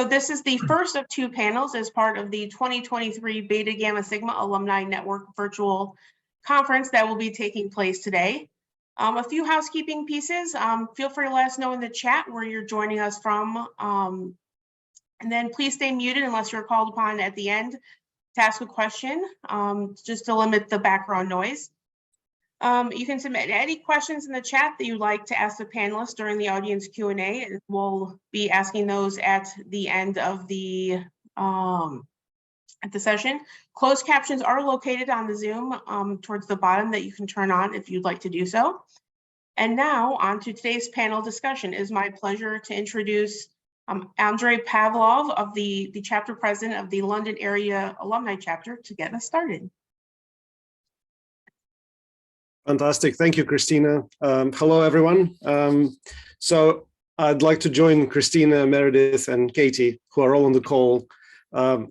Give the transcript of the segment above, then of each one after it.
this is the first of two panels as part of the 2023 Beta Gamma Sigma Alumni Network virtual conference that will be taking place today. A few housekeeping pieces. Feel free to let us know in the chat where you're joining us from. And then please stay muted unless you're called upon at the end to ask a question, just to limit the background noise. You can submit any questions in the chat that you'd like to ask the panelists during the audience Q&A, and we'll be asking those at the end of the session. Closed captions are located on the Zoom towards the bottom that you can turn on if you'd like to do so. And now on to today's panel discussion. It is my pleasure to introduce Andrei Pavlov, of the chapter president of the London area alumni chapter, to get us started. Fantastic. Thank you, Christina. Hello, everyone. So I'd like to join Christina, Meredith, and Katie, who are all on the call,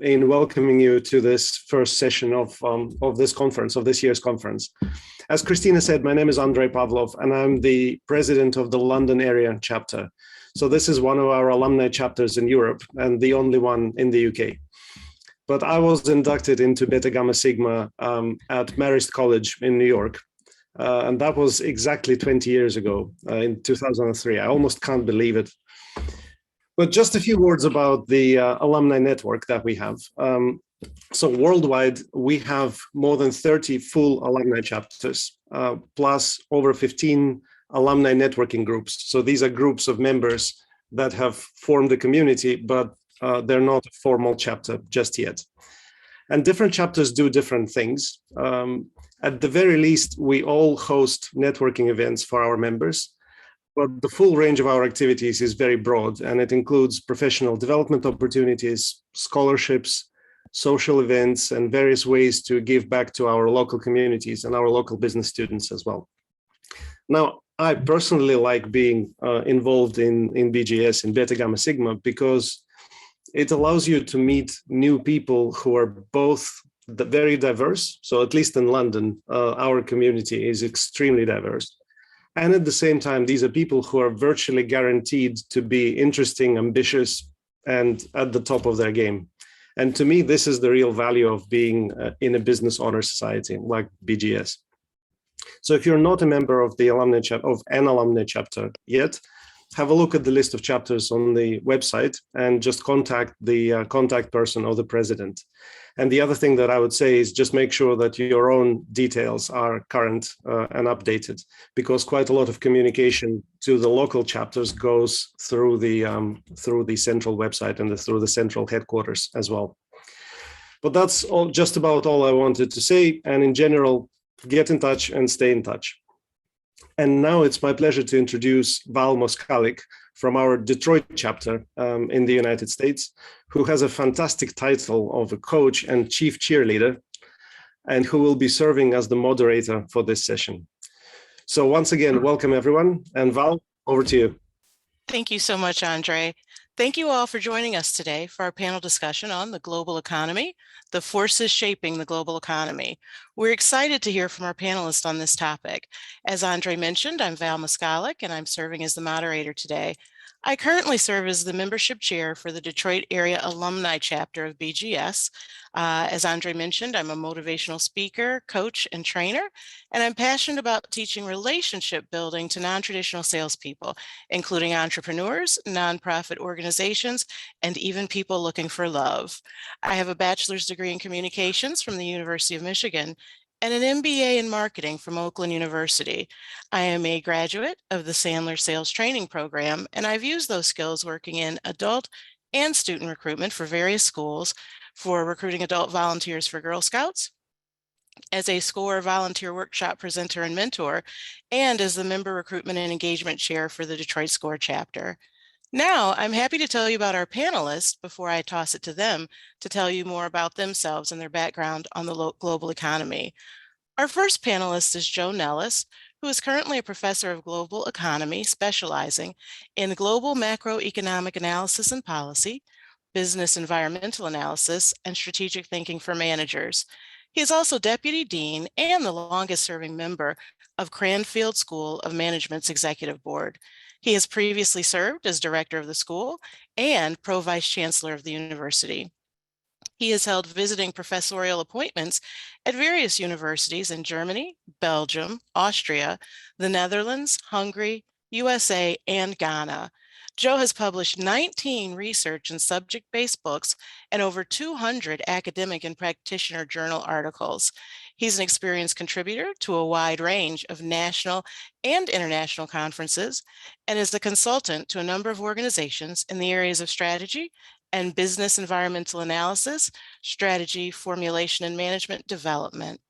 in welcoming you to this first session of this conference, of this year's conference. As Christina said, my name is Andrei Pavlov, and I'm the president of the London area chapter. So this is one of our alumni chapters in Europe and the only one in the UK. But I was inducted into Beta Gamma Sigma at Marist College in New York. And that was exactly 20 years ago, in 2003. I almost can't believe it. But just a few words about the alumni network that we have. So worldwide, we have more than 30 full alumni chapters, plus over 15 alumni networking groups. So these are groups of members that have formed a community, but they're not a formal chapter just yet. And different chapters do different things. At the very least, we all host networking events for our members, but the full range of our activities is very broad, and it includes professional development opportunities, scholarships, social events, and various ways to give back to our local communities and our local business students as well. Now, I personally like being involved in BGS, in Beta Gamma Sigma, because it allows you to meet new people who are both very diverse. So at least in London, our community is extremely diverse. And at the same time, these are people who are virtually guaranteed to be interesting, ambitious, and at the top of their game. And to me, this is the real value of being in a business honor society like BGS. So if you're not a member of the alumni of an alumni chapter yet, have a look at the list of chapters on the website and just contact the contact person or the president. And the other thing that I would say is just make sure that your own details are current and updated, because quite a lot of communication to the local chapters goes through the central website and through the central headquarters as well. But that's all, just about all I wanted to say. And in general, get in touch and stay in touch. And now it's my pleasure to introduce Val Moskalik from our Detroit chapter in the United States, who has a fantastic title of a coach and chief cheerleader, and who will be serving as the moderator for this session. So once again, welcome everyone. And Val, over to you. Thank you so much, Andrei. Thank you all for joining us today for our panel discussion on the global economy, the forces shaping the global economy. We're excited to hear from our panelists on this topic. As Andrei mentioned, I'm Val Moskalik, and I'm serving as the moderator today. I currently serve as the membership chair for the Detroit area alumni chapter of BGS. As Andrei mentioned, I'm a motivational speaker, coach, and trainer, and I'm passionate about teaching relationship building to non-traditional salespeople, including entrepreneurs, nonprofit organizations, and even people looking for love. I have a bachelor's degree in communications from the University of Michigan and an MBA in marketing from Oakland University. I am a graduate of the Sandler Sales Training Program, and I've used those skills working in adult and student recruitment for various schools, for recruiting adult volunteers for Girl Scouts, as a SCORE volunteer workshop presenter and mentor, and as the member recruitment and engagement chair for the Detroit SCORE chapter. Now, I'm happy to tell you about our panelists before I toss it to them to tell you more about themselves and their background on the global economy. Our first panelist is Joe Nellis, who is currently a professor of global economy, specializing in global macroeconomic analysis and policy, business environmental analysis, and strategic thinking for managers. He is also deputy dean and the longest serving member of Cranfield School of Management's executive board. He has previously served as director of the school and pro-vice chancellor of the university. He has held visiting professorial appointments at various universities in Germany, Belgium, Austria, the Netherlands, Hungary, USA, and Ghana. Joe has published 19 research and subject-based books and over 200 academic and practitioner journal articles. He's an experienced contributor to a wide range of national and international conferences and is a consultant to a number of organizations in the areas of strategy and business environmental analysis, strategy, formulation, and management development.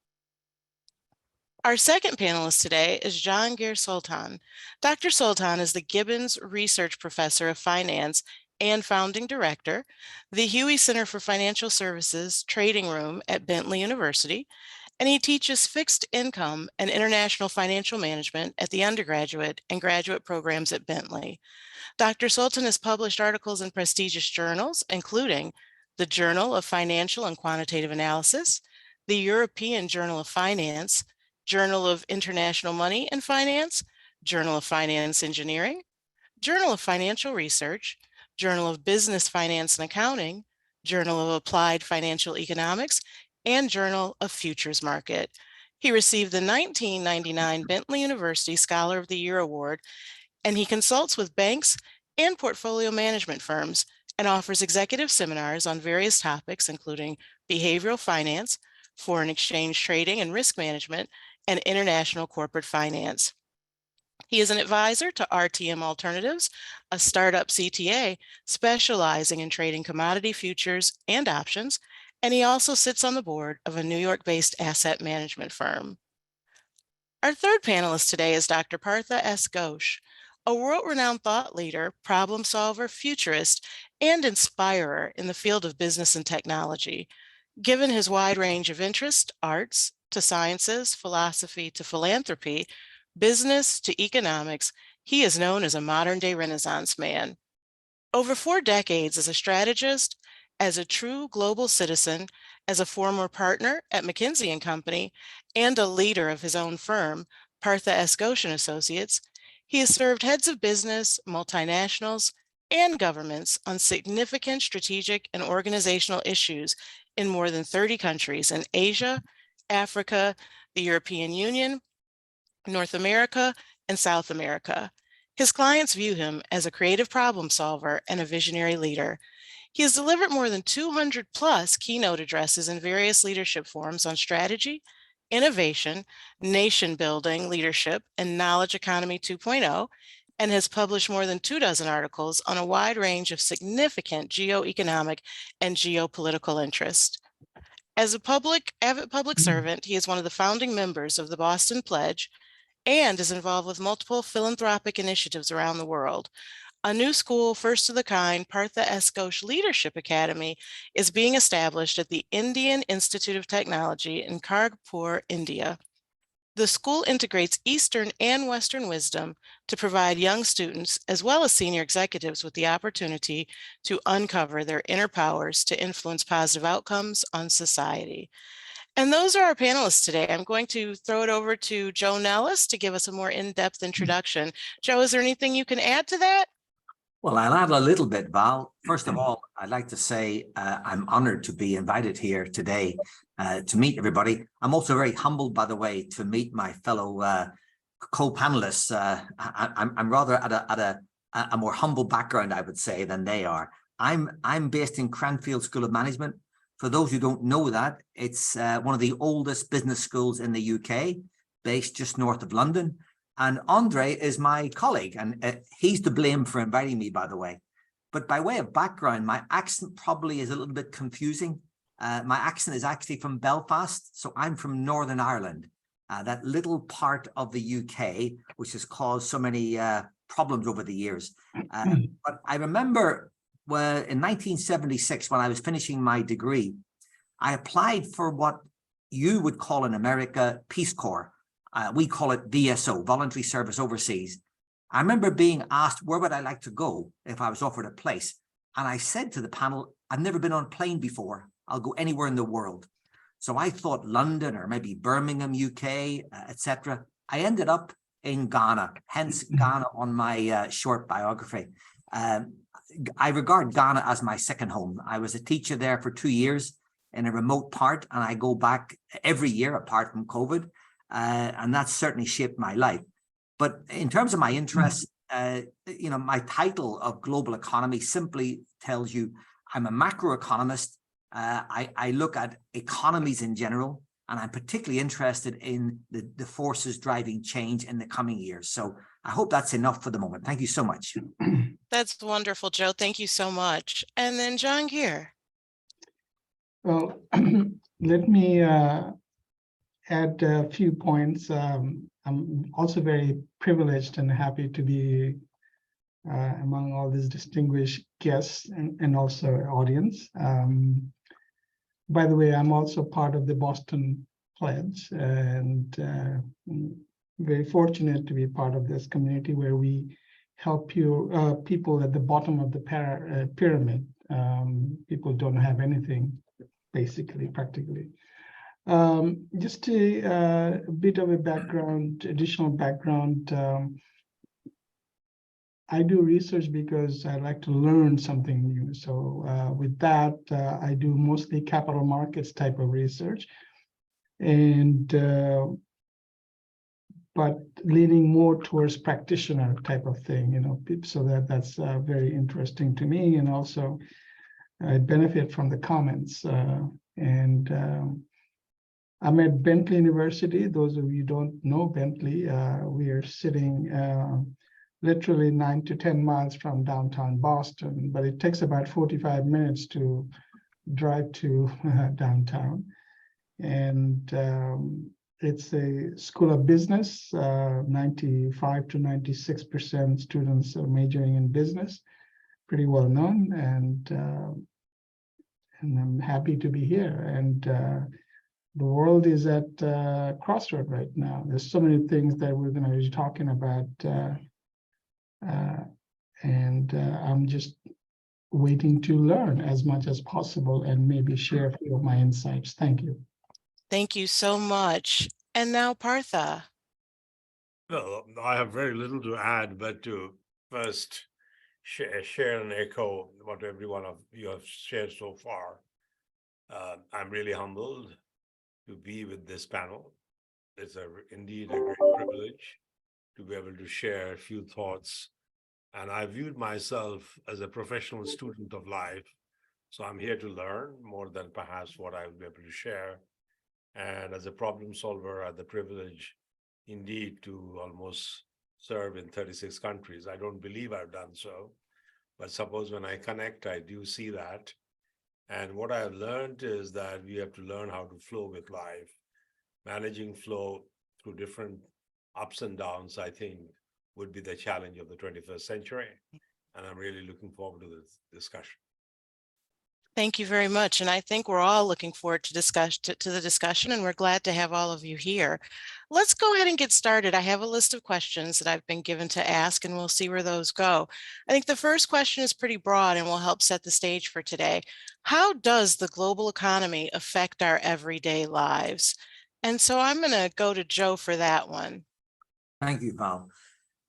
Our second panelist today is Jahangir Sultan. Dr. Sultan is the Gibbons Research Professor of Finance and founding director, the Huey Center for Financial Services Trading Room at Bentley University, and he teaches fixed income and international financial management at the undergraduate and graduate programs at Bentley. Dr. Sultan has published articles in prestigious journals, including the Journal of Financial and Quantitative Analysis, the European Journal of Finance, Journal of International Money and Finance, Journal of Finance Engineering, Journal of Financial Research, Journal of Business Finance and Accounting, Journal of Applied Financial Economics, and Journal of Futures Market. He received the 1999 Bentley University Scholar of the Year Award, and he consults with banks and portfolio management firms and offers executive seminars on various topics, including behavioral finance, foreign exchange trading and risk management, and international corporate finance. He is an advisor to RTM Alternatives, a startup CTA specializing in trading commodity futures and options, and he also sits on the board of a New York-based asset management firm. Our third panelist today is Dr. Partha S. Ghosh, a world-renowned thought leader, problem solver, futurist, and inspirer in the field of business and technology. Given his wide range of interests, arts to sciences, philosophy to philanthropy, business to economics, he is known as a modern-day Renaissance man. Over 4 decades as a strategist, as a true global citizen, as a former partner at McKinsey & Company, and a leader of his own firm, Partha S. Ghosh & Associates, he has served heads of business, multinationals, and governments on significant strategic and organizational issues in more than 30 countries in Asia, Africa, the European Union, North America, and South America. His clients view him as a creative problem solver and a visionary leader. He has delivered more than 200 plus keynote addresses in various leadership forums on strategy, innovation, nation building, leadership, and knowledge economy 2.0, and has published more than 24 articles on a wide range of significant geoeconomic and geopolitical interests. As a avid public servant, he is one of the founding members of the Boston Pledge and is involved with multiple philanthropic initiatives around the world. A new school, first of the kind, Partha S. Ghosh Leadership Academy, is being established at the Indian Institute of Technology in Kharagpur, India. The school integrates Eastern and Western wisdom to provide young students as well as senior executives with the opportunity to uncover their inner powers to influence positive outcomes on society. And those are our panelists today. I'm going to throw it over to Joe Nellis to give us a more in-depth introduction. Joe, is there anything you can add to that? Well, I'll add a little bit, Val. First of all, I'd like to say I'm honored to be invited here today to meet everybody. I'm also very humbled, by the way, to meet my fellow co-panelists. I'm rather at a more humble background, I would say, than they are. I'm based in Cranfield School of Management. For those who don't know that, it's one of the oldest business schools in the UK, based just north of London. And Andre is my colleague, and he's to blame for inviting me, by the way. But by way of background, my accent probably is a little bit confusing. My accent is actually from Belfast, so I'm from Northern Ireland, that little part of the UK, which has caused so many problems over the years. But I remember in 1976, when I was finishing my degree, I applied for what you would call in America Peace Corps. We call it VSO, Voluntary Service Overseas. I remember being asked, where would I like to go if I was offered a place? And I said to the panel, I've never been on a plane before. I'll go anywhere in the world. So I thought London or maybe Birmingham, UK, etc. I ended up in Ghana, hence Ghana on my short biography. I regard Ghana as my second home. I was a teacher there for 2 years in a remote part, and I go back every year apart from COVID, and that's certainly shaped my life. But in terms of my interests, my title of global economy simply tells you I'm a macroeconomist. I look at economies in general, and I'm particularly interested in the forces driving change in the coming years. So I hope that's enough for the moment. Thank you so much. That's wonderful, Joe. Thank you so much. And then John Gear. Well, let me add a few points. I'm also very privileged and happy to be among all these distinguished guests and also audience. By the way, I'm also part of the Boston Pledge, and very fortunate to be part of this community where we help people at the bottom of the pyramid. People don't have anything, basically, practically. Just a bit of a background, additional background. I do research because I like to learn something new. So with that, I do mostly capital markets type of research, and but leaning more towards practitioner type of thing, so that's very interesting to me, and also I benefit from the comments. I'm at Bentley University. Those of you who don't know Bentley, we are sitting literally 9 to 10 miles from downtown Boston, but it takes about 45 minutes to drive to downtown. And it's a school of business. 95 to 96% students are majoring in business, pretty well known. And I'm happy to be here. And the world is at crossroad right now. There's so many things that we're going to be talking about. I'm just waiting to learn as much as possible and maybe share a few of my insights. Thank you. Thank you so much. And now Partha. Well, I have very little to add, but to first share and echo what every one of you have shared so far. I'm really humbled to be with this panel. It's indeed a great privilege to be able to share a few thoughts. And I viewed myself as a professional student of life. So I'm here to learn more than perhaps what I will be able to share. And as a problem solver, I had the privilege indeed to almost serve in 36 countries. I don't believe I've done so, but suppose when I connect, I do see that. And what I've learned is that we have to learn how to flow with life. Managing flow through different ups and downs, I think, would be the challenge of the 21st century. And I'm really looking forward to this discussion. Thank you very much. And I think we're all looking forward to the discussion, and we're glad to have all of you here. Let's go ahead and get started. I have a list of questions that I've been given to ask, and we'll see where those go. I think the first question is pretty broad and will help set the stage for today. How does the global economy affect our everyday lives? And so I'm going to go to Joe for that one. Thank you, Val.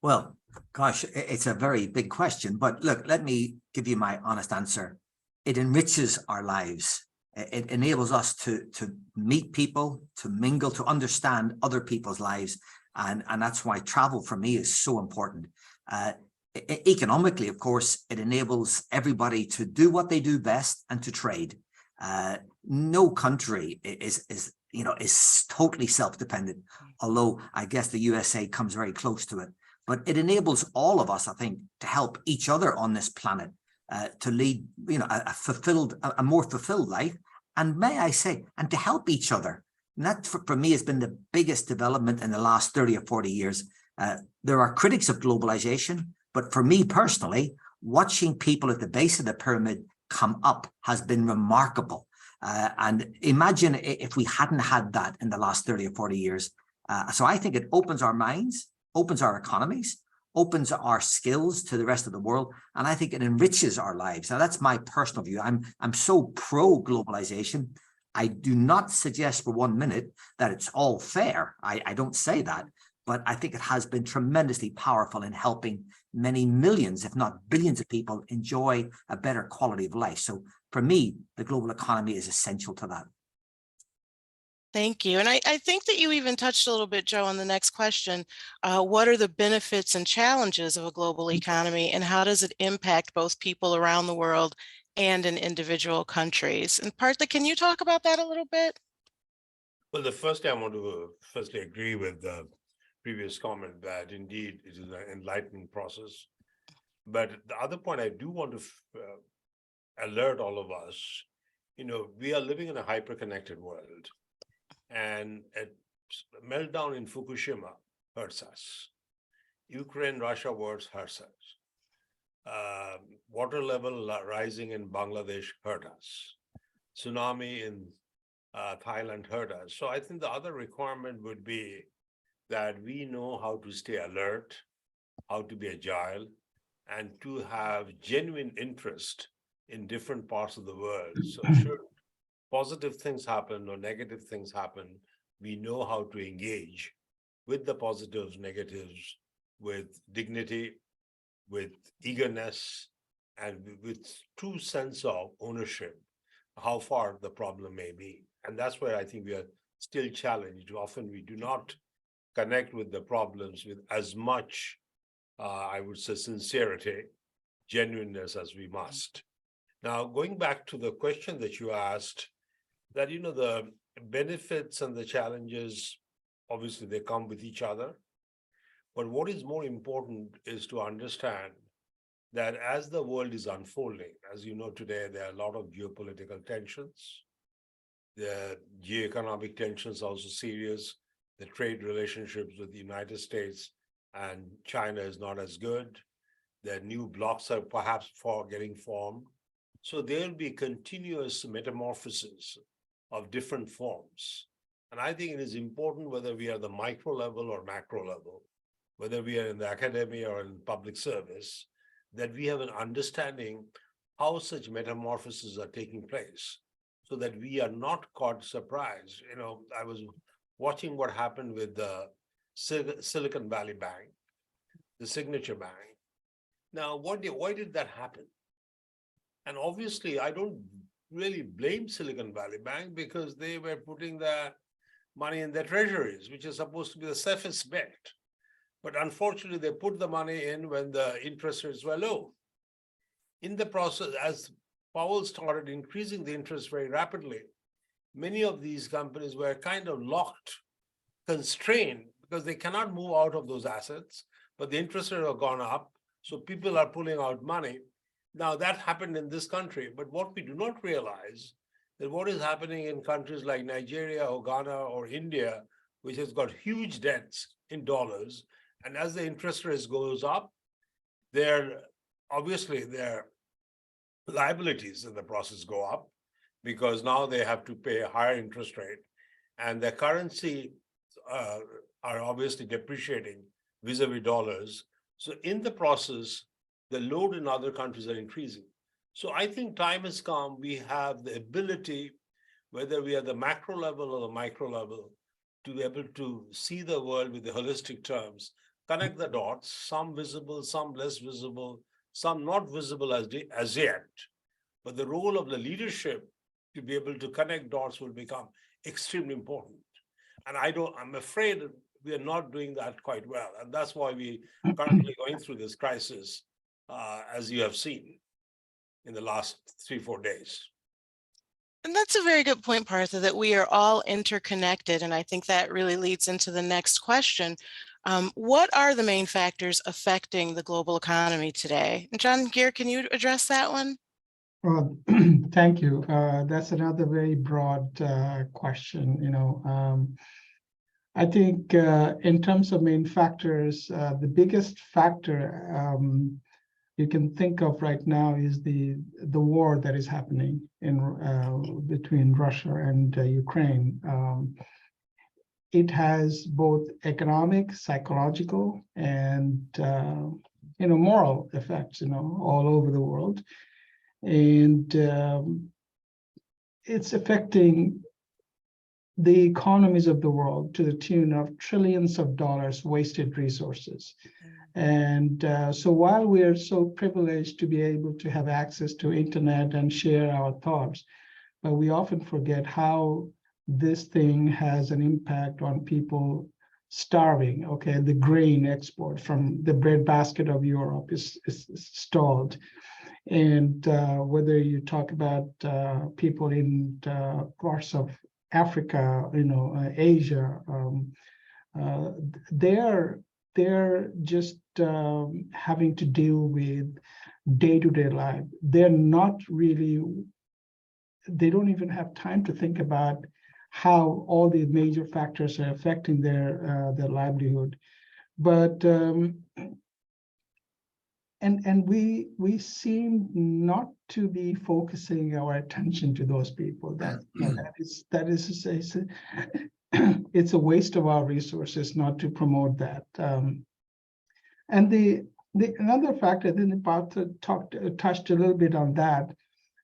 Well, gosh, it's a very big question, but look, let me give you my honest answer. It enriches our lives. It enables us to meet people, to mingle, to understand other people's lives. And that's why travel for me is so important. Economically, of course, it enables everybody to do what they do best and to trade. No country is totally self-dependent, although I guess the USA comes very close to it. But it enables all of us, I think, to help each other on this planet to lead, a more fulfilled life. And may I say, and to help each other. And that for me has been the biggest development in the last 30 or 40 years. There are critics of globalization, but for me personally, watching people at the base of the pyramid come up has been remarkable. And imagine if we hadn't had that in the last 30 or 40 years. So I think it opens our minds, opens our economies, opens our skills to the rest of the world, and I think it enriches our lives. Now, that's my personal view. I'm so pro-globalization. I do not suggest for 1 minute that it's all fair. I don't say that, but I think it has been tremendously powerful in helping many millions, if not billions of people enjoy a better quality of life. So for me, the global economy is essential to that. Thank you. And I think that you even touched a little bit, Joe, on the next question. What are the benefits and challenges of a global economy, and how does it impact both people around the world and in individual countries? And Partha, can you talk about that a little bit? Well, the first thing I want to firstly agree with the previous comment that indeed it is an enlightening process. But the other point I do want to alert all of us, we are living in a hyper-connected world. And a meltdown in Fukushima hurts us. Ukraine-Russia wars hurts us. Water level rising in Bangladesh hurt us. Tsunami in Thailand hurt us. So I think the other requirement would be that we know how to stay alert, how to be agile, and to have genuine interest in different parts of the world. So should positive things happen or negative things happen, we know how to engage with the positives, negatives, with dignity, with eagerness, and with true sense of ownership, how far the problem may be. And that's where I think we are still challenged. Often we do not connect with the problems with as much, I would say, sincerity, genuineness as we must. Now, going back to the question that you asked, that, the benefits and the challenges, obviously they come with each other. But what is more important is to understand that as the world is unfolding, as you know today, there are a lot of geopolitical tensions. The geoeconomic tensions are also serious. The trade relationships with the United States and China is not as good. The new blocs are perhaps getting formed. So there will be continuous metamorphosis of different forms. And I think it is important whether we are the micro level or macro level, whether we are in the academia or in public service, that we have an understanding how such metamorphoses are taking place so that we are not caught surprise. I was watching what happened with the Silicon Valley Bank, the Signature Bank. Now, why did that happen? And obviously, I don't really blame Silicon Valley Bank because they were putting their money in their treasuries, which is supposed to be the safest bet. But unfortunately, they put the money in when the interest rates were low. In the process, as Powell started increasing the interest very rapidly, many of these companies were kind of locked, constrained, because they cannot move out of those assets, but the interest rates have gone up, so people are pulling out money. Now, that happened in this country, but what we do not realize is what is happening in countries like Nigeria or Ghana or India, which has got huge debts in dollars, and as the interest rates goes up, obviously their liabilities in the process go up because now they have to pay a higher interest rate, and their currency are obviously depreciating vis-a-vis dollars. So in the process, the load in other countries are increasing. So I think time has come, we have the ability, whether we are the macro level or the micro level, to be able to see the world with the holistic terms, connect the dots, some visible, some less visible, some not visible as yet. But the role of the leadership to be able to connect dots will become extremely important. And I'm afraid we are not doing that quite well. And that's why we are currently going through this crisis, as you have seen in the last 3-4 days. And that's a very good point, Partha, that we are all interconnected. And I think that really leads into the next question. What are the main factors affecting the global economy today? And John Gear, can you address that one? Thank you. That's another very broad question. I think in terms of main factors, the biggest factor you can think of right now is the war that is happening between Russia and Ukraine. It has both economic, psychological, and moral effects, all over the world, and it's affecting the economies of the world to the tune of trillions of dollars wasted resources. And so while we are so privileged to be able to have access to internet and share our thoughts, but we often forget how this thing has an impact on people starving. Okay, the grain export from the breadbasket of Europe is stalled. And whether you talk about people in parts of Africa, Asia, they're just having to deal with day-to-day life. They're not really, they don't even have time to think about how all these major factors are affecting their livelihood. But and we seem not to be focusing our attention to those people. That is it's a waste of our resources not to promote that. And the another factor, I think Parth touched a little bit on that,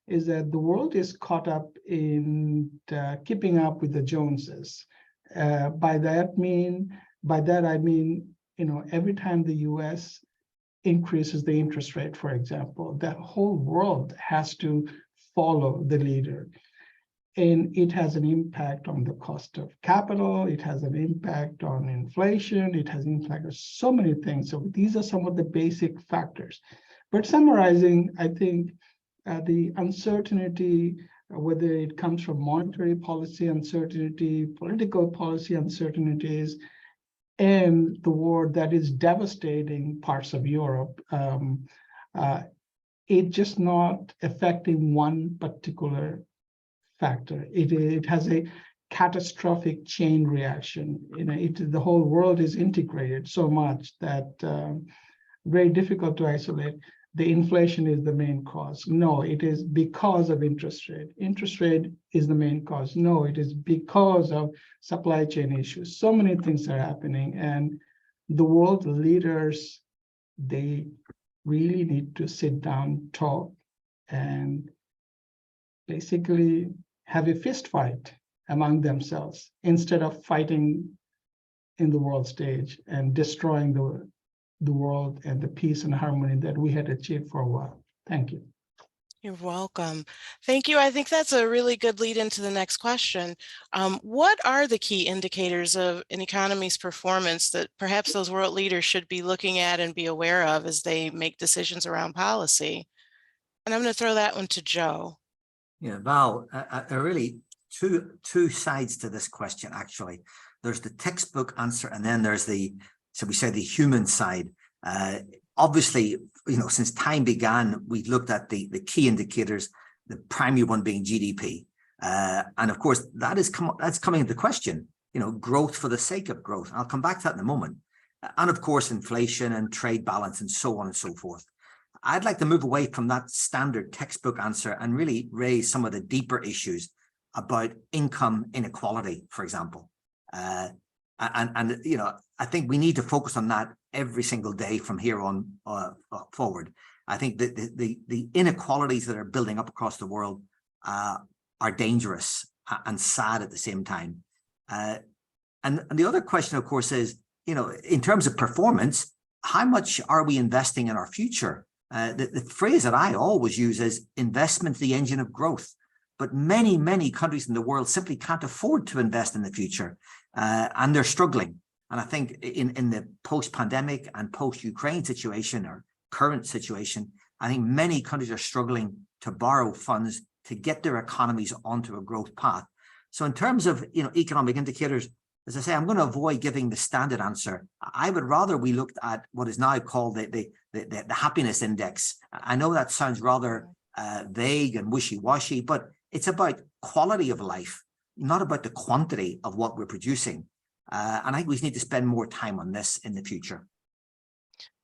is that the world is caught up in keeping up with the Joneses. By that I mean, every time the U.S. increases the interest rate, for example, the whole world has to follow the leader. And it has an impact on the cost of capital. It has an impact on inflation. It has an impact on so many things. So these are some of the basic factors. But summarizing, I think the uncertainty, whether it comes from monetary policy uncertainty, political policy uncertainties, and the war that is devastating parts of Europe, it just not affecting one particular factor. It has a catastrophic chain reaction. The whole world is integrated so much that very difficult to isolate. The inflation is the main cause. No, it is because of interest rate. Interest rate is the main cause. No, it is because of supply chain issues. So many things are happening, and the world leaders, they really need to sit down, talk, and basically have a fist fight among themselves instead of fighting in the world stage and destroying the world and the peace and harmony that we had achieved for a while. Thank you. You're welcome. Thank you. I think that's a really good lead into the next question. What are the key indicators of an economy's performance that perhaps those world leaders should be looking at and be aware of as they make decisions around policy? And I'm going to throw that one to Joe. Yeah, Val, really two sides to this question, actually. There's the textbook answer, and then there's the human side. Obviously, since time began, we've looked at the key indicators, the primary one being GDP. And of course, that's coming into question, growth for the sake of growth. I'll come back to that in a moment. And of course, inflation and trade balance and so on and so forth. I'd like to move away from that standard textbook answer and really raise some of the deeper issues about income inequality, for example. I think we need to focus on that every single day from here on forward. I think that the inequalities that are building up across the world are dangerous and sad at the same time. And the other question, of course, is, in terms of performance, how much are we investing in our future? The phrase that I always use is investment, the engine of growth. But many, many countries in the world simply can't afford to invest in the future, and they're struggling. And I think in the post-pandemic and post-Ukraine situation or current situation, I think many countries are struggling to borrow funds to get their economies onto a growth path. So in terms of economic indicators, as I say, I'm going to avoid giving the standard answer. I would rather we looked at what is now called the happiness index. I know that sounds rather vague and wishy-washy, but it's about quality of life, not about the quantity of what we're producing. And I think we need to spend more time on this in the future.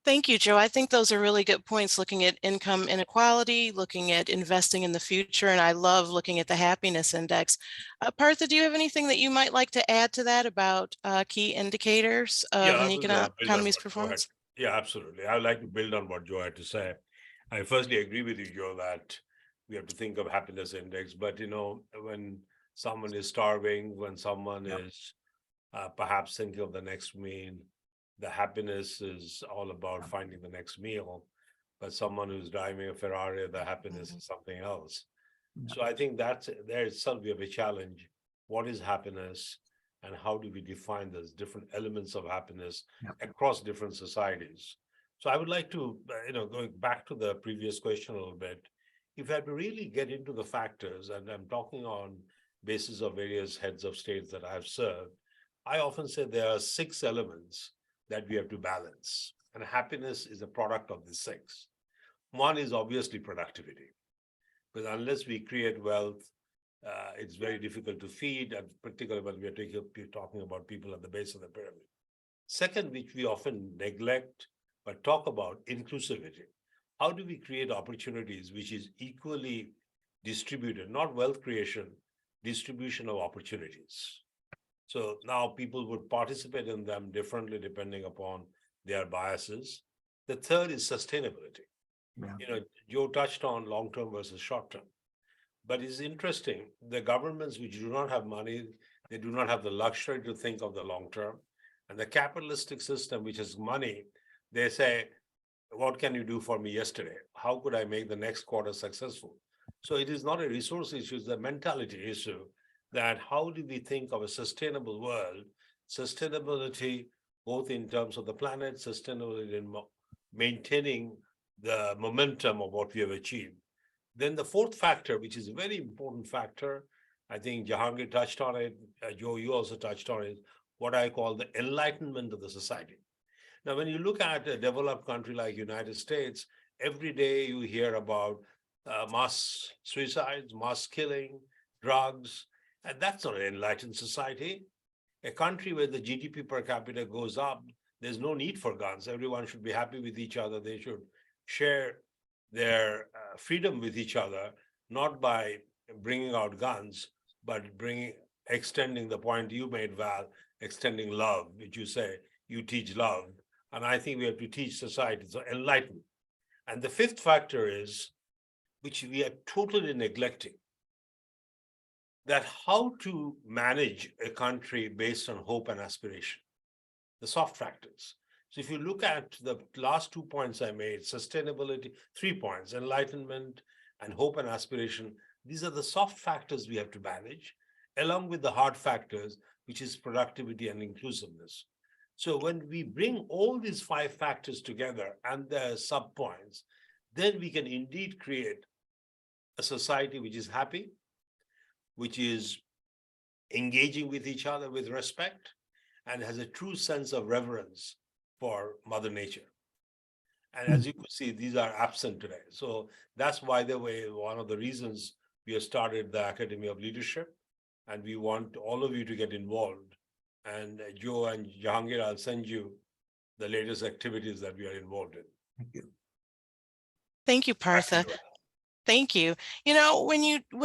Thank you, Joe. I think those are really good points, looking at income inequality, looking at investing in the future, and I love looking at the happiness index. Partha, do you have anything that you might like to add to that about key indicators of an economy's performance? Yeah, absolutely. I would like to build on what Joe had to say. I firstly agree with you, Joe, that we have to think of happiness index, but when someone is starving, when someone Yep. is perhaps thinking of the next meal. The happiness is all about finding the next meal, but someone who's driving a Ferrari, the happiness is something else. Yep. So I think that's there itself we have a challenge. What is happiness, and how do we define those different elements of happiness Yep. across different societies? So I would like to, going back to the previous question a little bit, if I had to really get into the factors, and I'm talking on basis of various heads of states that I've served, I often say there are 6 elements that we have to balance, and happiness is a product of the 6. One is obviously productivity, because unless we create wealth, it's very difficult to feed, and particularly when we are talking about people at the base of the pyramid. Second, which we often neglect, but talk about, inclusivity. How do we create opportunities which is equally distributed, not wealth creation, distribution of opportunities? So now people would participate in them differently depending upon their biases. The third is sustainability. Yeah. Joe touched on long-term versus short-term. But it's interesting, the governments which do not have money, they do not have the luxury to think of the long term. And the capitalistic system, which has money, they say, what can you do for me yesterday? How could I make the next quarter successful? So it is not a resource issue, it's a mentality issue, that how do we think of a sustainable world, sustainability, both in terms of the planet, sustainability in maintaining the momentum of what we have achieved. Then the fourth factor, which is a very important factor, I think Jahangir touched on it, Joe, you also touched on it, what I call the enlightenment of the society. Now, when you look at a developed country like United States, every day you hear about mass suicides, mass killing, drugs, and that's not an enlightened society. A country where the GDP per capita goes up, there's no need for guns. Everyone should be happy with each other. They should share their freedom with each other, not by bringing out guns, but extending the point you made, Val, extending love, which you say you teach love. And I think we have to teach society, so enlighten. And the fifth factor is, which we are totally neglecting, that how to manage a country based on hope and aspiration, the soft factors. So if you look at the last 2 points I made, sustainability, 3 points, enlightenment and hope and aspiration, these are the soft factors we have to manage, along with the hard factors, which is productivity and inclusiveness. So when we bring all these 5 factors together and their sub-points, then we can indeed create a society which is happy, which is engaging with each other with respect, and has a true sense of reverence for Mother Nature. And as you can see, these are absent today. So that's, by the way, one of the reasons we have started the Academy of Leadership, and we want all of you to get involved. And Joe and Jahangir, I'll send you the latest activities that we are involved in. Thank you. Thank you, Partha. Thank you. When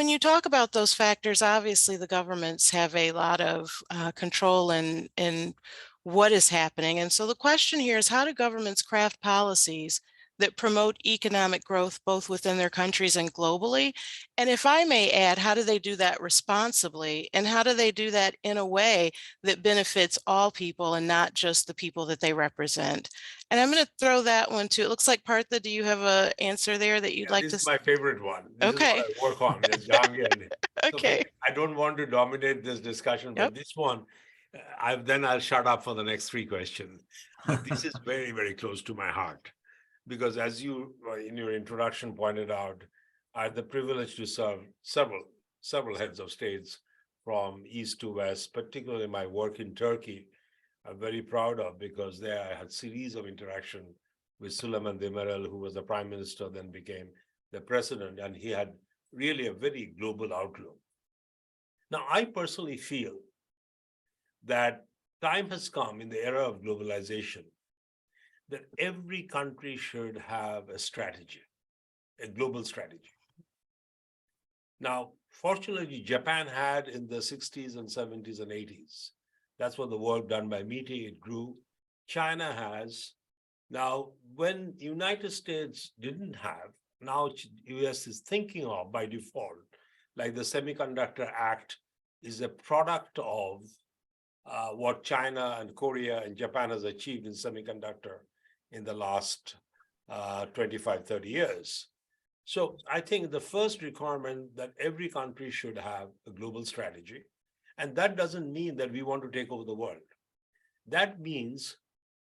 you talk about those factors, obviously the governments have a lot of control in what is happening. And so the question here is, how do governments craft policies that promote economic growth both within their countries and globally? And if I may add, how do they do that responsibly? And how do they do that in a way that benefits all people and not just the people that they represent? And I'm going to throw that one too. It looks like, Partha, do you have an answer there that you'd like to? This is my favorite one. This Okay. is what I work on, is Jahangir. Okay. So I don't want to dominate this discussion, but this one, I'll shut up for the next 3 questions. But this is very, very close to my heart. Because as you, in your introduction, pointed out, I had the privilege to serve several heads of states from east to west, particularly my work in Turkey, I'm very proud of, because there I had a series of interaction with Süleyman Demirel, who was the prime minister, then became the president, and he had really a very global outlook. Now, I personally feel that time has come in the era of globalization that every country should have a strategy, a global strategy. Now, fortunately, Japan had in the 60s and 70s and 80s. That's what the work done by METI, it grew. China has. Now, when United States didn't have, now US is thinking of by default, like the Semiconductor Act is a product of what China and Korea and Japan has achieved in semiconductor in the last 25, 30 years. So I think the first requirement that every country should have a global strategy. And that doesn't mean that we want to take over the world. That means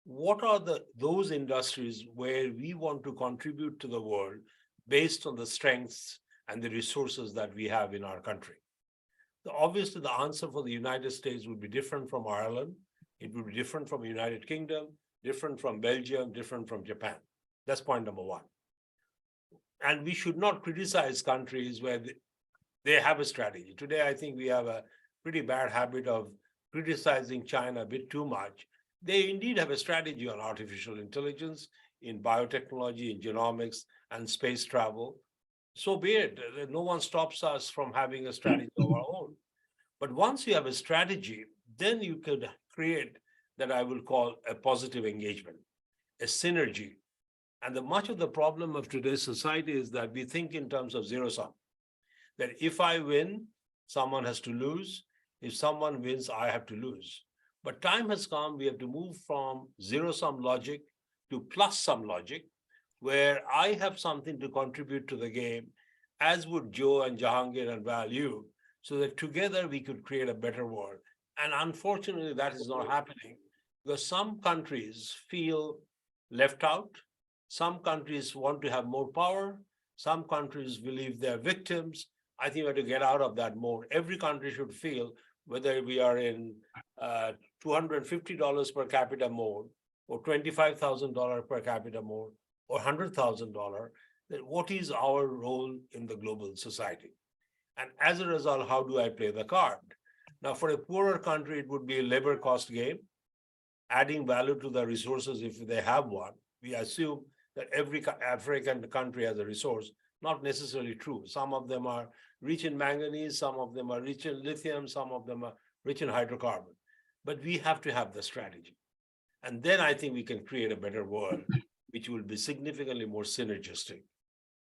what are those industries where we want to contribute to the world based on the strengths and the resources that we have in our country. Obviously, the answer for the United States would be different from Ireland. It would be different from the United Kingdom, different from Belgium, different from Japan. That's point number one. And we should not criticize countries where they have a strategy. Today, I think we have a pretty bad habit of criticizing China a bit too much. They indeed have a strategy on artificial intelligence, in biotechnology, in genomics, and space travel. So be it. No one stops us from having a strategy of our own. But once you have a strategy, then you could create that I will call a positive engagement, a synergy. And much of the problem of today's society is that we think in terms of zero sum, that if I win, someone has to lose. If someone wins, I have to lose. But time has come, we have to move from zero sum logic to plus sum logic, where I have something to contribute to the game, as would Joe and Jahangir and Val you, so that together we could create a better world. And unfortunately, that is not happening because some countries feel left out. Some countries want to have more power. Some countries believe they're victims. I think we have to get out of that mode. Every country should feel, whether we are in $250 per capita mode, or $25,000 per capita mode, or $100,000, that what is our role in the global society? And as a result, how do I play the card? Now, for a poorer country, it would be a labor cost game, adding value to the resources if they have one. We assume that every African country has a resource. Not necessarily true. Some of them are rich in manganese, some of them are rich in lithium, some of them are rich in hydrocarbon. But we have to have the strategy. And then I think we can create a better world, which will be significantly more synergistic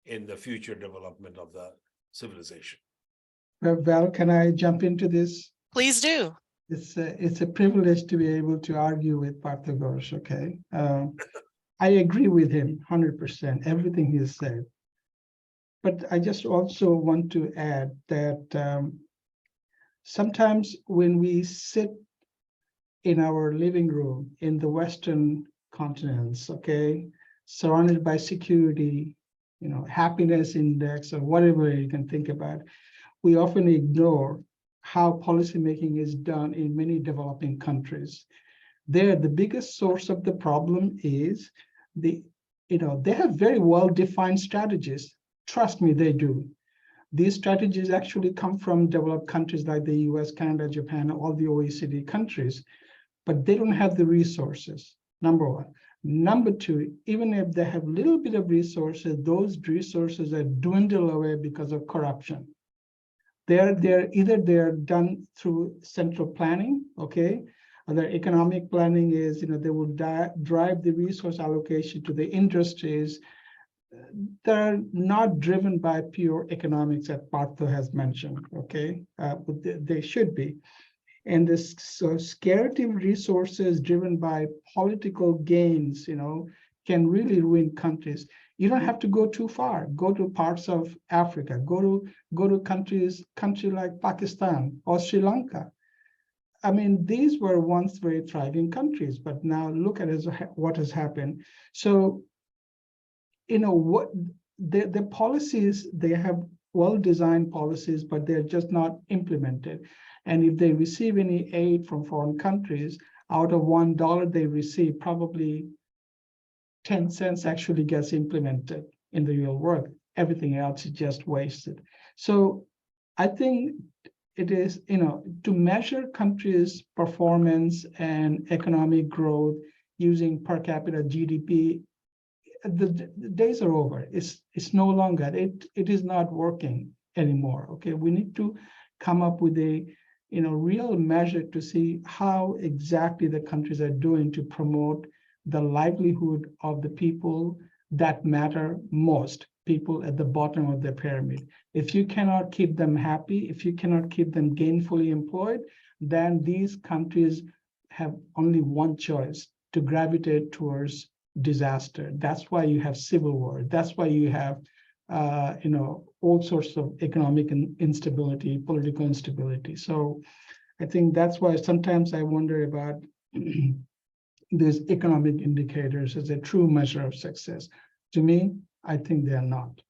in the future development of the civilization. Val, can I jump into this? Please do. It's a privilege to be able to argue with Partha-Ghosh, okay? I agree with him 100%, everything he has said. But I just also want to add that sometimes when we sit in our living room in the Western continents, okay, surrounded by security, happiness index or whatever you can think about, we often ignore how policymaking is done in many developing countries. There, the biggest source of the problem is they have very well-defined strategies. Trust me, they do. These strategies actually come from developed countries like the US, Canada, Japan, all the OECD countries, but they don't have the resources, number one. Number two, even if they have a little bit of resources, those resources are dwindled away because of corruption. They're done through central planning, okay? And their economic planning is, they will drive the resource allocation to the industries. They're not driven by pure economics that Partha has mentioned, okay? But they should be. And this scarcity of resources driven by political gains, can really ruin countries. You don't have to go too far. Go to parts of Africa. Go to country like Pakistan or Sri Lanka. I mean, these were once very thriving countries, but now look at what has happened. So, what the policies, they have well-designed policies, but they're just not implemented. And if they receive any aid from foreign countries, out of $1 they receive, probably 10 cents actually gets implemented in the real world. Everything else is just wasted. So I think it is, to measure countries' performance and economic growth using per capita GDP, the days are over. It's no longer, it is not working anymore. Okay, we need to come up with a real measure to see how exactly the countries are doing to promote the livelihood of the people that matter most. people at the bottom of the pyramid. If you cannot keep them happy, if you cannot keep them gainfully employed, then these countries have only one choice: to gravitate towards disaster. That's why you have civil war. That's why you have all sorts of economic instability, political instability. So I think that's why sometimes I wonder about these economic indicators as a true measure of success. To me, I think they are not.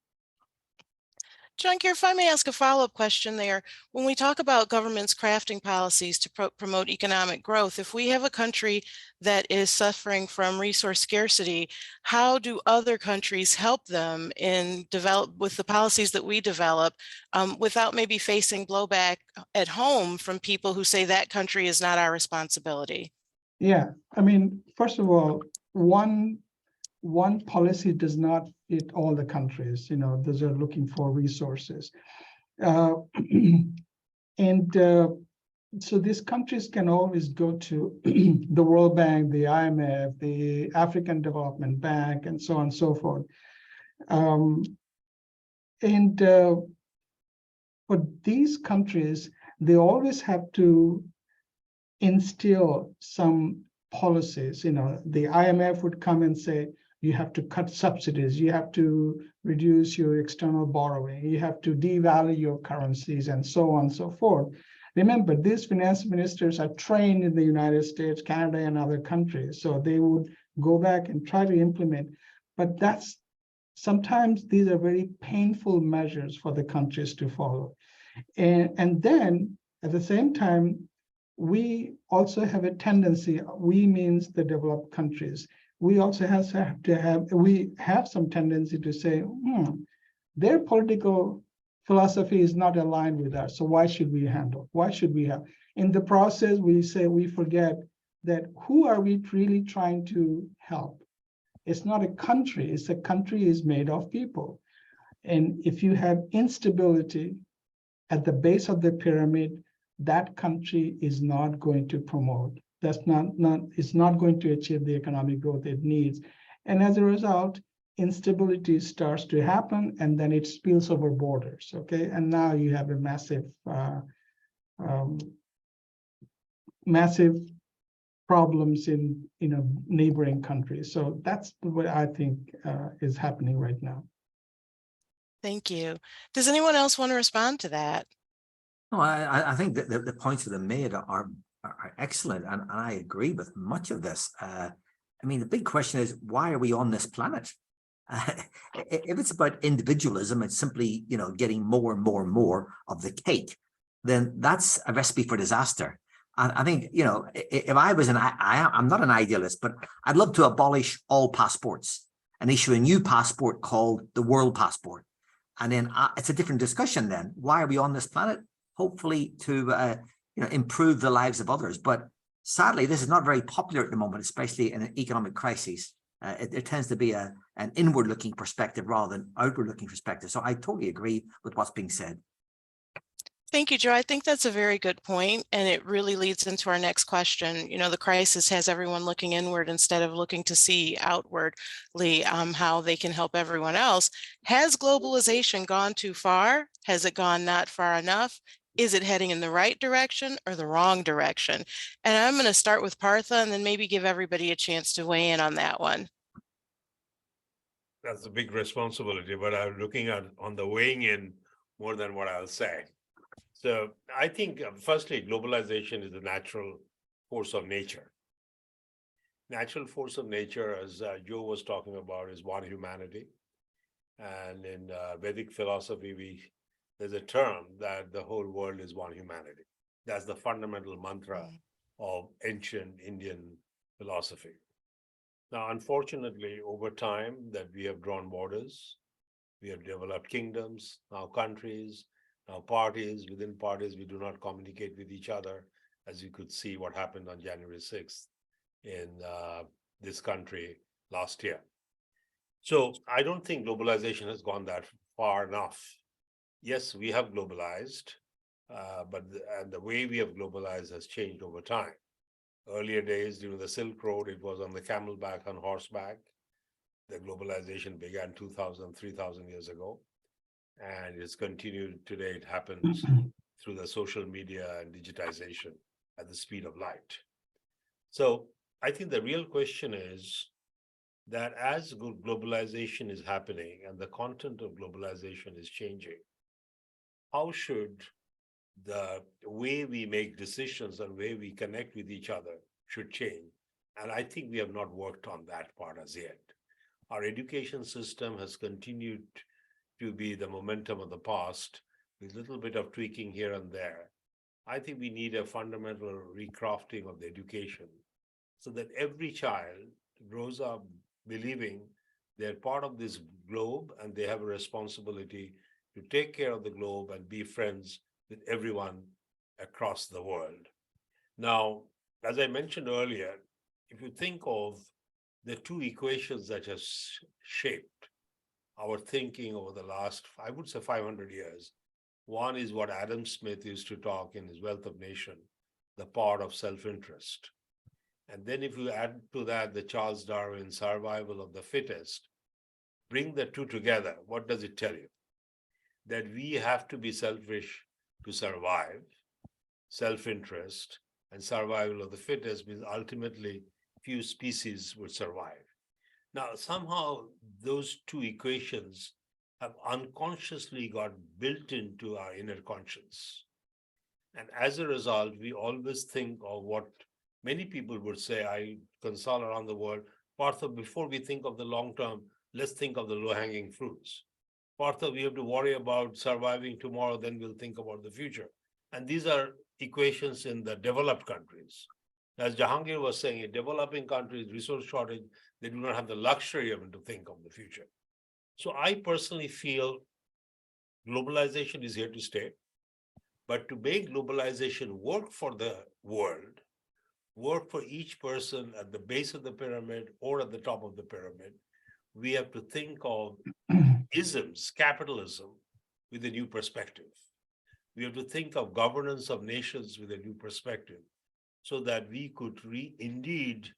John Kier, if I may ask a follow-up question there. When we talk about governments crafting policies to promote economic growth, if we have a country that is suffering from resource scarcity, how do other countries help them in with the policies that we develop without maybe facing blowback at home from people who say that country is not our responsibility? Yeah, I mean, first of all, one policy does not fit all the countries. Those are looking for resources. So these countries can always go to the World Bank, the IMF, the African Development Bank, and so on and so forth. For these countries, they always have to instill some policies. The IMF would come and say, you have to cut subsidies, you have to reduce your external borrowing, you have to devalue your currencies, and so on and so forth. Remember, these finance ministers are trained in the United States, Canada, and other countries, so they would go back and try to implement. But sometimes these are very painful measures for the countries to follow. And then at the same time, we also have a tendency, we means the developed countries, we also have some tendency to say, their political philosophy is not aligned with us, so why should we handle? Why should we have? In the process, we forget that who are we really trying to help? It's not a country, it's a country is made of people. And if you have instability at the base of the pyramid, that country is not going to promote. It's not going to achieve the economic growth it needs. And as a result, instability starts to happen, and then it spills over borders, okay? And now you have a massive problems in neighboring countries. So that's what I think is happening right now. Thank you. Does anyone else want to respond to that? No, I think that the points that are made are excellent, and I agree with much of this. I mean, the big question is, why are we on this planet? If it's about individualism, it's simply, getting more and more and more of the cake, then that's a recipe for disaster. And I think, if I was I'm not an idealist, but I'd love to abolish all passports and issue a new passport called the World Passport. And then it's a different discussion then. Why are we on this planet? Hopefully to improve the lives of others. But sadly, this is not very popular at the moment, especially in an economic crisis. It tends to be an inward-looking perspective rather than outward-looking perspective. So I totally agree with what's being said. Thank you, Joe. I think that's a very good point, and it really leads into our next question. The crisis has everyone looking inward instead of looking to see outwardly how they can help everyone else. Has globalization gone too far? Has it gone not far enough? Is it heading in the right direction or the wrong direction? And I'm going to start with Partha and then maybe give everybody a chance to weigh in on that one. That's a big responsibility, but I'm looking at on the weighing in more than what I'll say. So I think, firstly, globalization is a natural force of nature. Natural force of nature, as Joe was talking about, is one humanity. And in Vedic philosophy, there's a term that the whole world is one humanity. That's the fundamental mantra of ancient Indian philosophy. Now, unfortunately, over time that we have drawn borders, we have developed kingdoms, now countries, now parties. Within parties, we do not communicate with each other, as you could see what happened on January 6th in this country last year. So I don't think globalization has gone that far enough. Yes, we have globalized, but the way we have globalized has changed over time. Earlier days, during the Silk Road, it was on the camelback, on horseback. the globalization began 2,000, 3,000 years ago, and it's continued today. It happens through the social media and digitization at the speed of light. So I think the real question is that as globalization is happening and the content of globalization is changing, how should the way we make decisions and way we connect with each other should change? And I think we have not worked on that part as yet. Our education system has continued to be the momentum of the past with a little bit of tweaking here and there. I think we need a fundamental recrafting of the education so that every child grows up believing they're part of this globe and they have a responsibility to take care of the globe and be friends with everyone across the world. Now, as I mentioned earlier, if you think of the two equations that have shaped our thinking over the last, I would say 500 years, one is what Adam Smith used to talk in his Wealth of Nations, the power of self-interest. And then if you add to that the Charles Darwin survival of the fittest, bring the two together, what does it tell you? That we have to be selfish to survive, self-interest, and survival of the fittest means ultimately few species would survive. Now, somehow those two equations have unconsciously got built into our inner conscience. And as a result, we always think of what many people would say, I consult around the world, Partha, before we think of the long term, let's think of the low-hanging fruits. Partha, we have to worry about surviving tomorrow, then we'll think about the future. And these are equations in the developed countries. As Jahangir was saying, in developing countries, resource shortage, they do not have the luxury of it to think of the future. So I personally feel globalization is here to stay. But to make globalization work for the world, work for each person at the base of the pyramid or at the top of the pyramid, we have to think of isms, capitalism, with a new perspective. We have to think of governance of nations with a new perspective so that we could indeed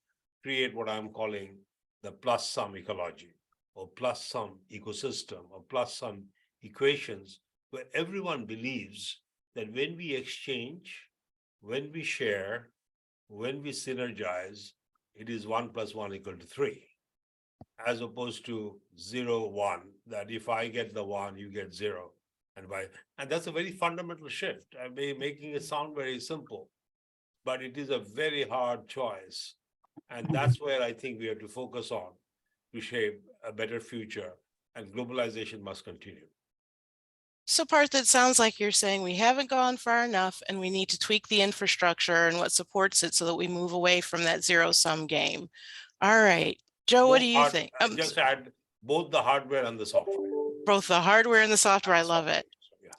create what I'm calling the plus sum ecology or plus sum ecosystem or plus sum equations where everyone believes that when we exchange, when we share, when we synergize, it is 1 + 1 = 3, as opposed to 0, 1, that if I get the 1, you get 0. And that's a very fundamental shift. I may making it sound very simple, but it is a very hard choice. And that's where I think we have to focus on to shape a better future, and globalization must continue. So Partha, it sounds like you're saying we haven't gone far enough and we need to tweak the infrastructure and what supports it so that we move away from that zero-sum game. All right, Joe, what do you think? Just add both the hardware and the software. Both the hardware and the software. I love it.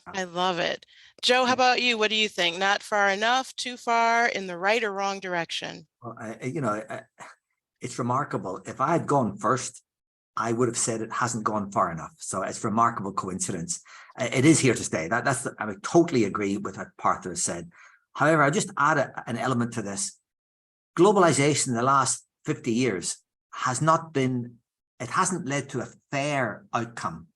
I love it. Joe, how about you? What do you think? Not far enough, too far, in the right or wrong direction? Well, it's remarkable. If I had gone first, I would have said it hasn't gone far enough. So it's a remarkable coincidence. It is here to stay. I would totally agree with what Partha has said. However, I'll just add an element to this. Globalization in the last 50 years hasn't led to a fair outcome.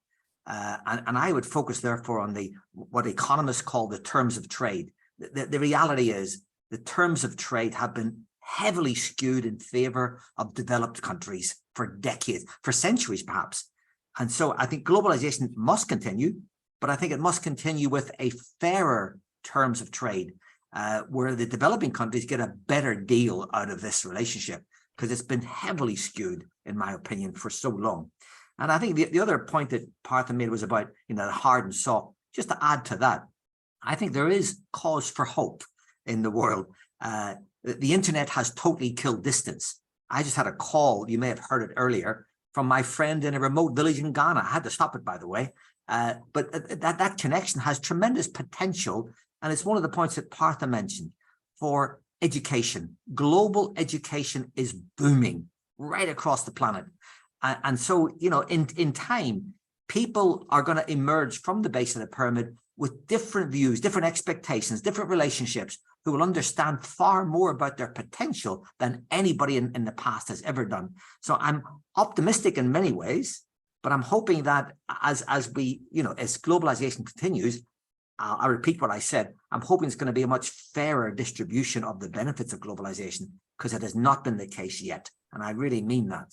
And I would focus therefore on what economists call the terms of trade. The reality is the terms of trade have been heavily skewed in favor of developed countries for decades, for centuries perhaps. And so I think globalization must continue, but I think it must continue with a fairer terms of trade where the developing countries get a better deal out of this relationship, because it's been heavily skewed, in my opinion, for so long. And I think the other point that Partha made was about, the hard and soft. Just to add to that, I think there is cause for hope in the world. The internet has totally killed distance. I just had a call, you may have heard it earlier, from my friend in a remote village in Ghana. I had to stop it, by the way. But that connection has tremendous potential. And it's one of the points that Partha mentioned for education. Global education is booming right across the planet. And so, in time, people are going to emerge from the base of the pyramid with different views, different expectations, different relationships, who will understand far more about their potential than anybody in the past has ever done. So I'm optimistic in many ways, but I'm hoping that as we, as globalization continues, I'll repeat what I said, I'm hoping it's going to be a much fairer distribution of the benefits of globalization, because it has not been the case yet. And I really mean that.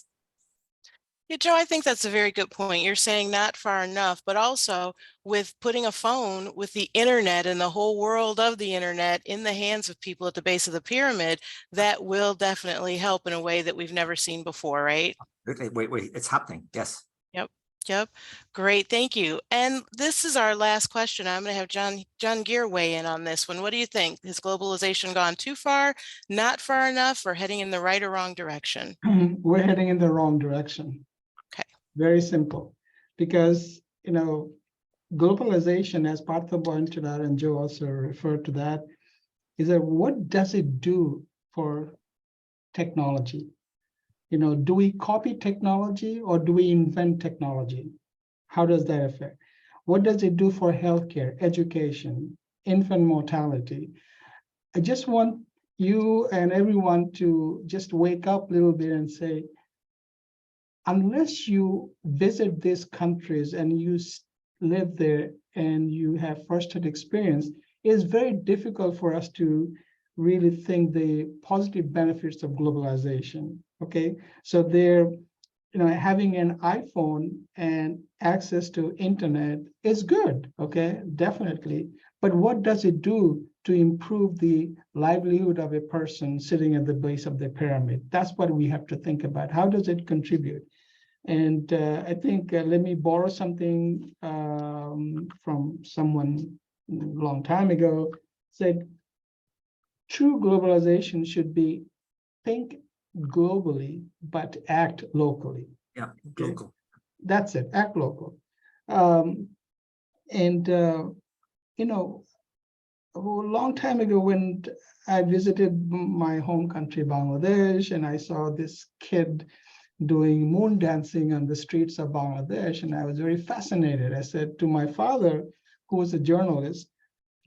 Yeah, Joe, I think that's a very good point. You're saying not far enough, but also with putting a phone with the internet and the whole world of the internet in the hands of people at the base of the pyramid, that will definitely help in a way that we've never seen before, right? Wait, it's happening. Yes. Yep. Great. Thank you. And this is our last question. I'm going to have John Gear weigh in on this one. What do you think? Has globalization gone too far, not far enough, or heading in the right or wrong direction? We're heading in the wrong direction. Okay. Very simple. Because, globalization, as Partha pointed out, and Joe also referred to that, is that what does it do for technology? Do we copy technology or do we invent technology? How does that affect? What does it do for healthcare, education, infant mortality? I just want you and everyone to just wake up a little bit and say, unless you visit these countries and you live there and you have firsthand experience, it's very difficult for us to really think the positive benefits of globalization. Okay, so they're, having an iPhone and access to internet is good. Okay, definitely. But what does it do to improve the livelihood of a person sitting at the base of the pyramid? That's what we have to think about. How does it contribute? And I think, let me borrow something from someone a long time ago, said, true globalization should be think globally, but act locally. Yeah, Okay? local. That's it, act local. A long time ago when I visited my home country, Bangladesh, and I saw this kid doing moon dancing on the streets of Bangladesh, and I was very fascinated. I said to my father, who was a journalist,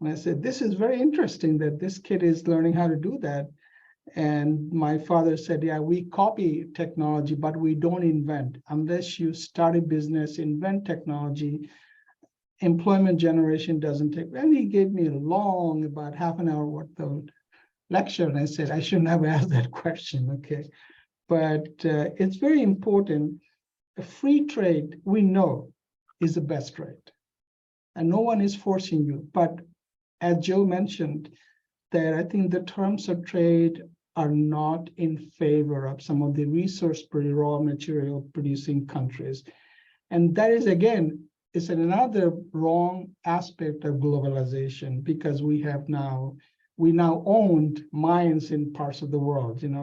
and I said, this is very interesting that this kid is learning how to do that. And my father said, yeah, we copy technology, but we don't invent. Unless you start a business, invent technology, employment generation doesn't take. And he gave me a long, about half an hour worth of lecture. And I said, I shouldn't have asked that question, okay? But it's very important. A free trade, we know, is the best trade. And no one is forcing you. But as Joe mentioned, that I think the terms of trade are not in favor of some of the resource raw material producing countries. And that is, again, is another wrong aspect of globalization, because we now owned mines in parts of the world, and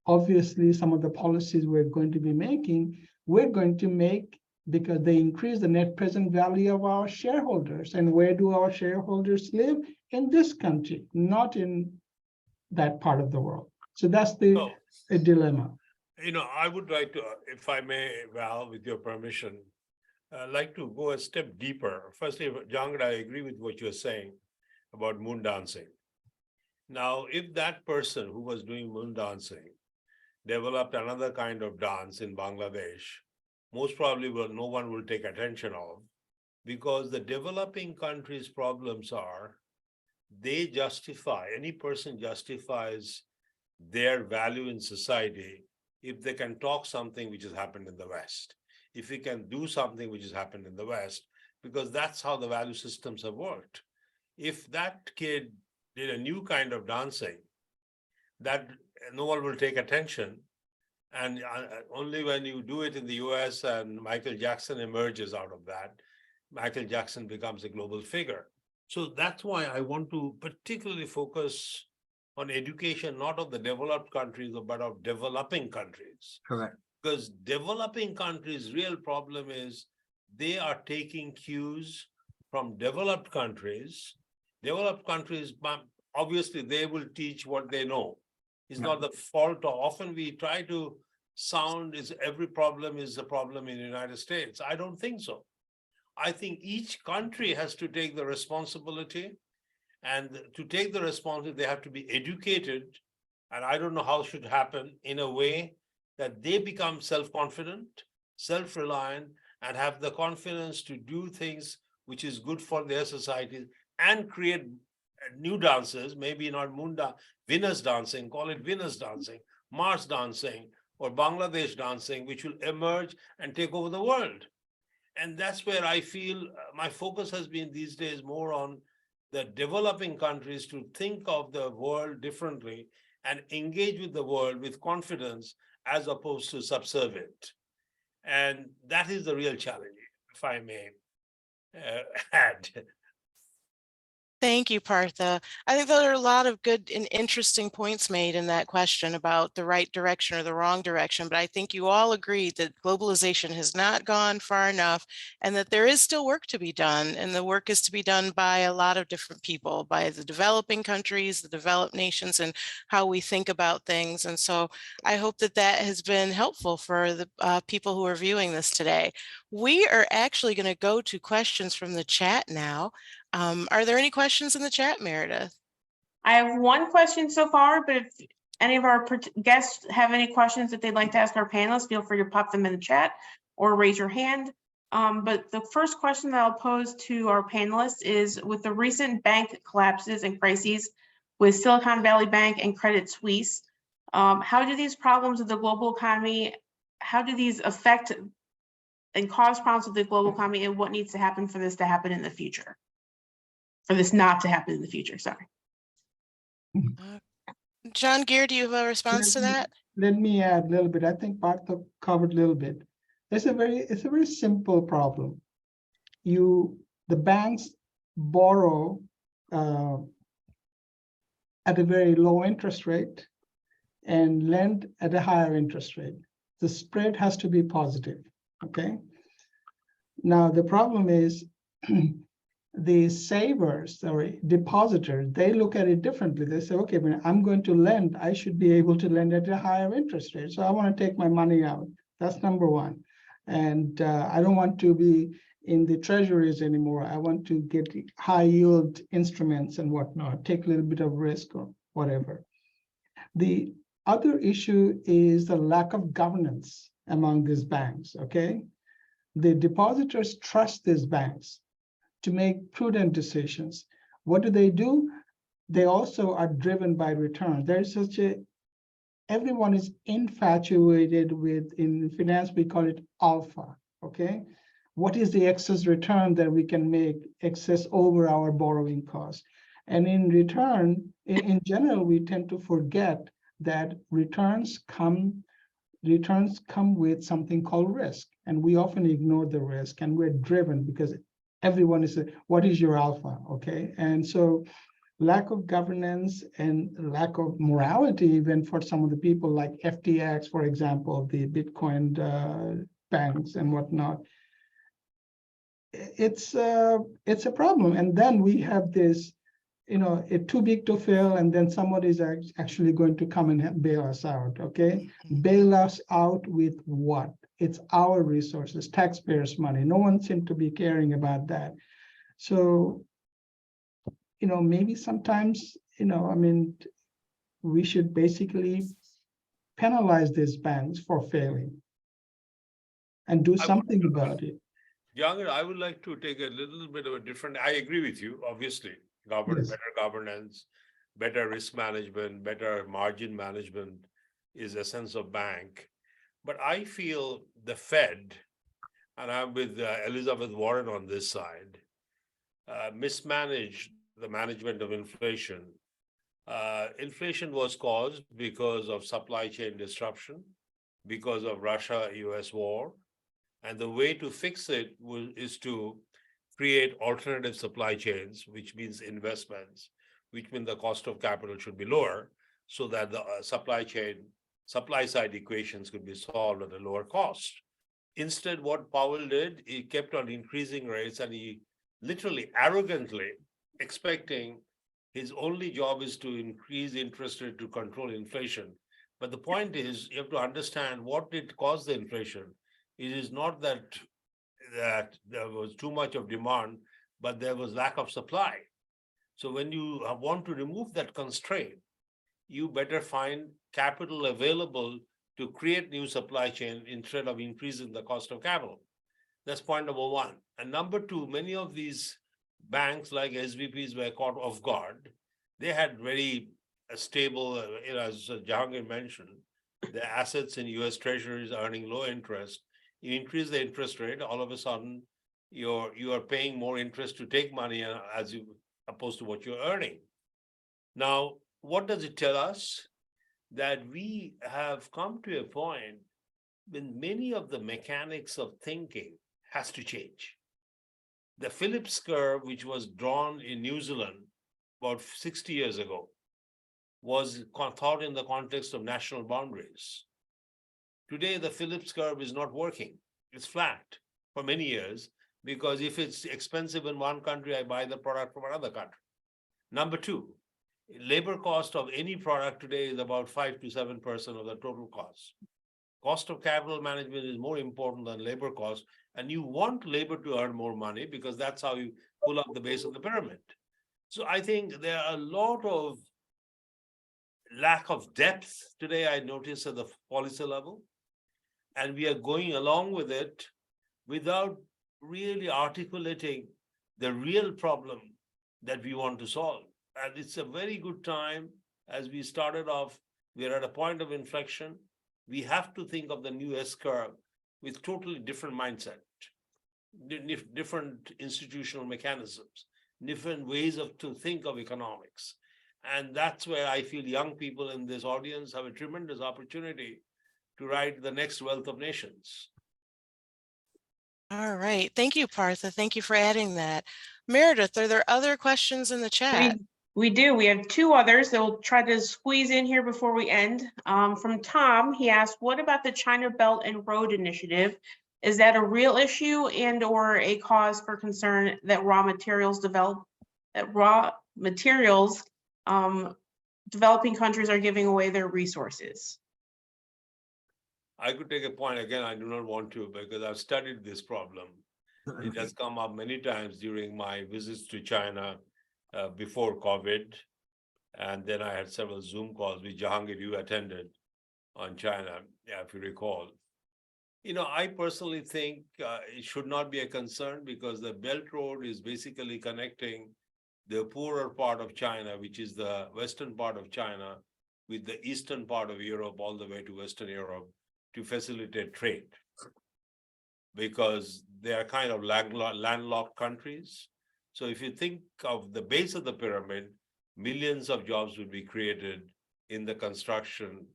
obviously some of the policies we're going to be making, we're going to make because they increase the net present value of our shareholders. And where do our shareholders live? In this country, not in that part of the world. So that's a dilemma. I would like to, if I may, Val, with your permission, like to go a step deeper. Firstly, Jangad, I agree with what you're saying about moon dancing. Now, if that person who was doing moon dancing developed another kind of dance in Bangladesh, most probably no one will take attention of, because the developing countries' problems are any person justifies their value in society if they can talk something which has happened in the West, if we can do something which has happened in the West, because that's how the value systems have worked. If that kid did a new kind of dancing, that no one will take attention. And only when you do it in the US and Michael Jackson emerges out of that, Michael Jackson becomes a global figure. So that's why I want to particularly focus on education, not of the developed countries, but of developing countries. Correct. Because developing countries' real problem is they are taking cues from developed countries. Developed countries, obviously, they will teach what they know. It's not the fault of, often we try to sound every problem is a problem in the United States. I don't think so. I think each country has to take the responsibility, and to take the responsibility, they have to be educated. And I don't know how it should happen in a way that they become self-confident, self-reliant, and have the confidence to do things which is good for their society and create new dances, maybe not Venus dancing, call it Venus dancing, Mars dancing, or Bangladesh dancing, which will emerge and take over the world. And that's where I feel my focus has been these days more on the developing countries to think of the world differently and engage with the world with confidence as opposed to subservient. And that is the real challenge, if I may add. Thank you, Partha. I think there are a lot of good and interesting points made in that question about the right direction or the wrong direction, but I think you all agree that globalization has not gone far enough and that there is still work to be done. And the work is to be done by a lot of different people, by the developing countries, the developed nations, and how we think about things. And so I hope that that has been helpful for the people who are viewing this today. We are actually going to go to questions from the chat now. Are there any questions in the chat, Meredith? I have one question so far, but if any of our guests have any questions that they'd like to ask our panelists, feel free to pop them in the chat or raise your hand. But the first question that I'll pose to our panelists is, with the recent bank collapses and crises with Silicon Valley Bank and Credit Suisse, how do these problems of the global economy, how do these affect and cause problems with the global economy, and what needs to happen for this to happen in the future? For this not to happen in the future, sorry. John Gear, do you have a response to that? Let me add a little bit. I think Partha covered a little bit. It's a very simple problem. The banks borrow at a very low interest rate and lend at a higher interest rate. The spread has to be positive, okay? Now, the problem is the savers or depositors, they look at it differently. They say, okay, when I'm going to lend, I should be able to lend at a higher interest rate. So I want to take my money out. That's number one. And I don't want to be in the treasuries anymore. I want to get high yield instruments and whatnot, take a little bit of risk or whatever. The other issue is the lack of governance among these banks, okay? The depositors trust these banks to make prudent decisions. What do? They also are driven by return. There's everyone is infatuated with, in finance, we call it alpha, okay? What is the excess return that we can make excess over our borrowing costs? And in return, in general, we tend to forget that returns come with something called risk. And we often ignore the risk, and we're driven because everyone is, what is your alpha, okay? And so lack of governance and lack of morality, even for some of the people like FTX, for example, the Bitcoin banks and whatnot, it's a problem. And then we have this, it's too big to fail, and then somebody is actually going to come and bail us out, okay? Bail us out with what? It's our resources, taxpayers' money. No one seems to be caring about that. So, maybe sometimes, we should basically penalize these banks for failing and do something about it. Younger, I would like to take a little bit of a different, I agree with you, obviously. Yes. Better governance, better risk management, better margin management is a sense of bank. But I feel the Fed, and I'm with Elizabeth Warren on this side, mismanaged the management of inflation. Inflation was caused because of supply chain disruption, because of Russia-US war. And the way to fix it is to create alternative supply chains, which means investments, which means the cost of capital should be lower, so that the supply side equations could be solved at a lower cost. Instead, what Powell did, he kept on increasing rates, and he literally arrogantly expecting his only job is to increase interest rate to control inflation. But the point is, you have to understand what did cause the inflation. It is not that that there was too much of demand, but there was lack of supply. So when you want to remove that constraint, you better find capital available to create new supply chain instead of increasing the cost of capital. That's point number one. And number two, many of these banks like SVPs were caught off guard. They had very stable, as Jahangir mentioned, the assets in US treasuries earning low interest. You increase the interest rate, all of a sudden, you are paying more interest to take money as opposed to what you're earning. Now, what does it tell us? That we have come to a point when many of the mechanics of thinking has to change. The Phillips curve, which was drawn in New Zealand about 60 years ago, was thought in the context of national boundaries. Today, the Phillips curve is not working. It's flat for many years, because if it's expensive in one country, I buy the product from another country. Number two, labor cost of any product today is about 5 to 7% of the total cost. Cost of capital management is more important than labor cost, and you want labor to earn more money because that's how you pull up the base of the pyramid. So I think there are a lot of lack of depth today, I notice, at the policy level, and we are going along with it without really articulating the real problem that we want to solve. And it's a very good time, as we started off, we're at a point of inflection. We have to think of the new S-curve with totally different mindset, different institutional mechanisms, different ways to think of economics. And that's where I feel young people in this audience have a tremendous opportunity to write the next wealth of nations. All right. Thank you, Partha. Thank you for adding that. Meredith, are there other questions in the chat? We do. We have two others that we'll try to squeeze in here before we end. From Tom, he asked, what about the China Belt and Road Initiative? Is that a real issue and or a cause for concern that developing countries are giving away their resources? I could take a point again. I do not want to, because I've studied this problem. It has come up many times during my visits to China before COVID. And then I had several Zoom calls which Jahangir, you attended on China, if you recall. I personally think it should not be a concern, because the Belt Road is basically connecting the poorer part of China, which is the western part of China, with the eastern part of Europe all the way to Western Europe, to facilitate trade, because they are kind of landlocked countries. So if you think of the base of the pyramid, millions of jobs would be created in the construction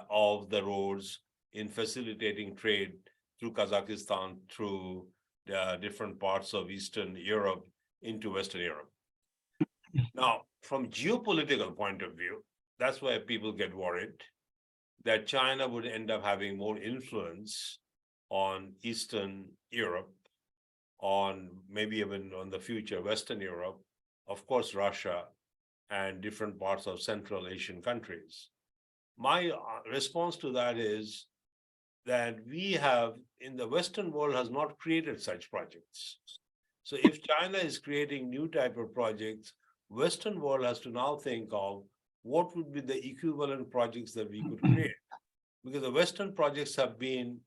of the roads, in facilitating trade through Kazakhstan, through the different parts of Eastern Europe into Western Europe. Now, from geopolitical point of view, that's where people get worried that China would end up having more influence on Eastern Europe, on maybe even on the future Western Europe, of course, Russia, and different parts of Central Asian countries. My response to that is that we have, in the Western world, has not created such projects. So if China is creating new type of projects, Western world has to now think of what would be the equivalent projects that we could create. Because the Western projects have been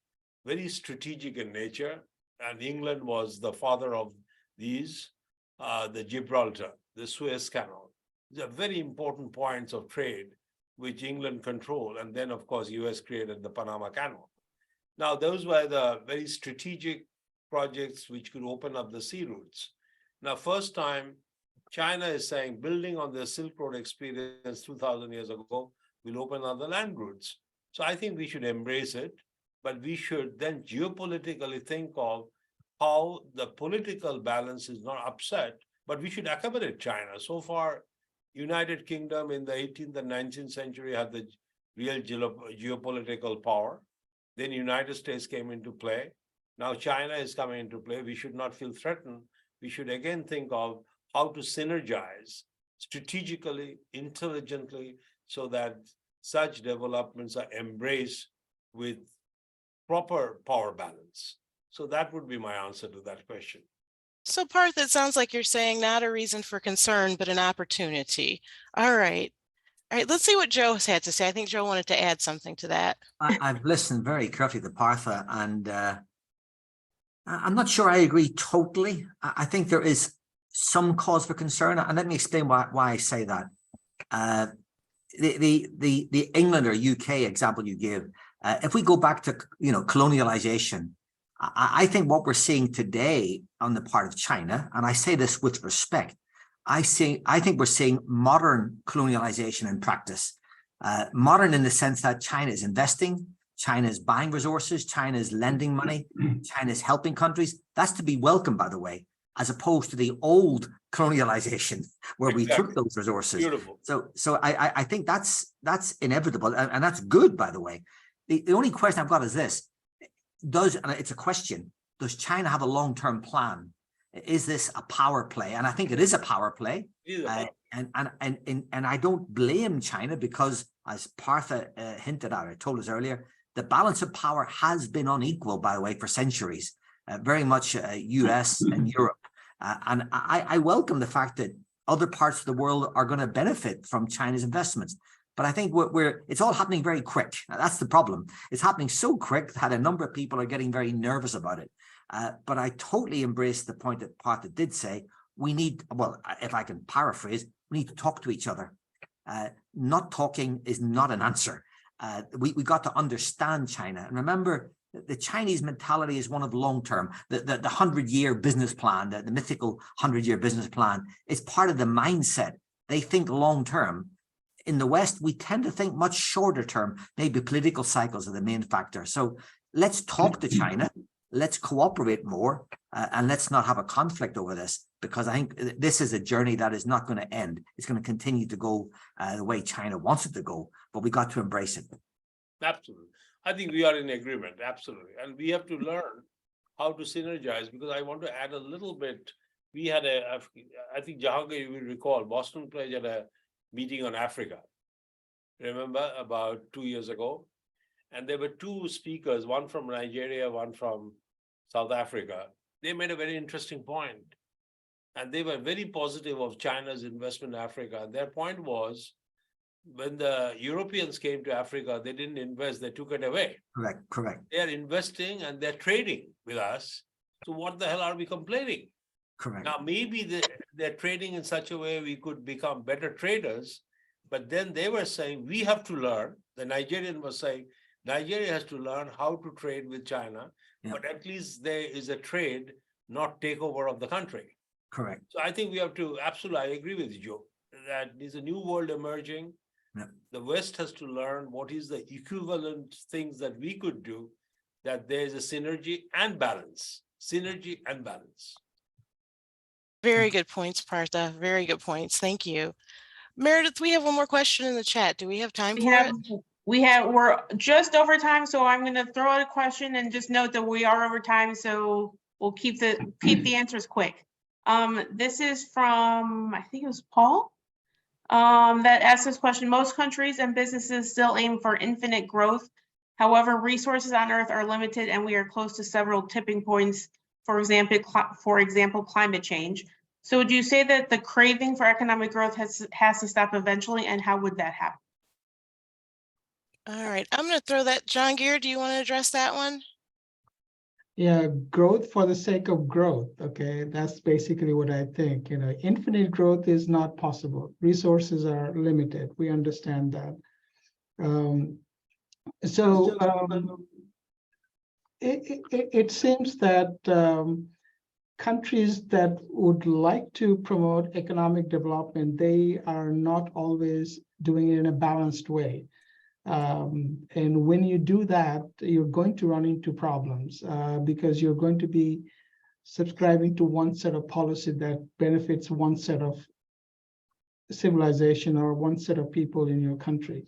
very strategic in nature, and England was the father of these, the Gibraltar, the Suez Canal. These are very important points of trade which England controlled. And then, of course, US created the Panama Canal. Now, those were the very strategic projects which could open up the sea routes. Now, first time, China is saying, building on the Silk Road experience 2,000 years ago, will open up the land routes. So I think we should embrace it, but we should then geopolitically think of how the political balance is not upset, but we should accommodate China. So far, United Kingdom in the 18th and 19th century had the real geopolitical power. Then United States came into play. Now China is coming into play. We should not feel threatened. We should again think of how to synergize strategically, intelligently, so that such developments are embraced with proper power balance. So that would be my answer to that question. So Parth, it sounds like you're saying not a reason for concern, but an opportunity. All right. All right, let's see what Joe had to say. I think Joe wanted to add something to that. I've listened very carefully to Partha, and I'm not sure I agree totally. I think there is some cause for concern, and let me explain why I say that. The England or UK example you give, if we go back to colonialization, I think what we're seeing today on the part of China, and I say this with respect, I think we're seeing modern colonialization in practice. Modern in the sense that China is investing, China is buying resources, China is lending money, China is helping countries. That's to be welcomed, by the way, as opposed to the old colonialization where we took those resources. Beautiful. So I think that's inevitable, and that's good, by the way. The only question I've got is this: and it's a question, does China have a long-term plan? Is this a power play? And I think it is a power play. And I don't blame China because, as Partha hinted at, or told us earlier, the balance of power has been unequal, by the way, for centuries, very much US and Europe. And I welcome the fact that other parts of the world are going to benefit from China's investments. But I think it's all happening very quick. That's the problem. It's happening so quick that a number of people are getting very nervous about it. But I totally embrace the point that Partha did say. We need, well, if I can paraphrase, we need to talk to each other. Not talking is not an answer. We got to understand China. And remember, the Chinese mentality is one of long-term. The 100-year business plan, the mythical 100-year business plan, is part of the mindset. They think long-term. In the West, we tend to think much shorter term. Maybe political cycles are the main factor. So let's talk to China. Let's cooperate more, and let's not have a conflict over this, because I think this is a journey that is not going to end. It's going to continue to go the way China wants it to go, but we got to embrace it. Absolutely. I think we are in agreement, absolutely. And we have to learn how to synergize, because I want to add a little bit. We had I think Jahangir, you will recall, Boston Pledge had a meeting on Africa, remember, about 2 years ago? And there were two speakers, one from Nigeria, one from South Africa. They made a very interesting point. And they were very positive of China's investment in Africa. And their point was, when the Europeans came to Africa, they didn't invest, they took it away. Correct. They're investing and they're trading with us. So what the hell are we complaining? Correct. Now, maybe they're trading in such a way we could become better traders. But then they were saying, we have to learn. The Nigerian was saying, Nigeria has to learn how to trade with China, but at least there is a trade, not takeover of the country. Correct. So I think we have to, absolutely, I agree with you, that there's a new world emerging. The West has to learn what is the equivalent things that we could do, that there's a synergy and balance. Synergy and balance. Very good points, Partha. Very good points. Thank you. Meredith, we have one more question in the chat. Do we have time for it? We're just over time, so I'm going to throw out a question and just note that we are over time, so we'll keep the answers quick. This is from, I think it was Paul, that asked this question. Most countries and businesses still aim for infinite growth. However, resources on Earth are limited, and we are close to several tipping points. For example, climate change. So would you say that the craving for economic growth has to stop eventually, and how would that happen? All right, I'm going to throw that. Jahangir, do you want to address that one? Yeah, growth for the sake of growth. Okay, that's basically what I think. Infinite growth is not possible. Resources are limited. We understand that. It seems that countries that would like to promote economic development, they are not always doing it in a balanced way. And when you do that, you're going to run into problems because you're going to be subscribing to one set of policy that benefits one set of civilization or one set of people in your country.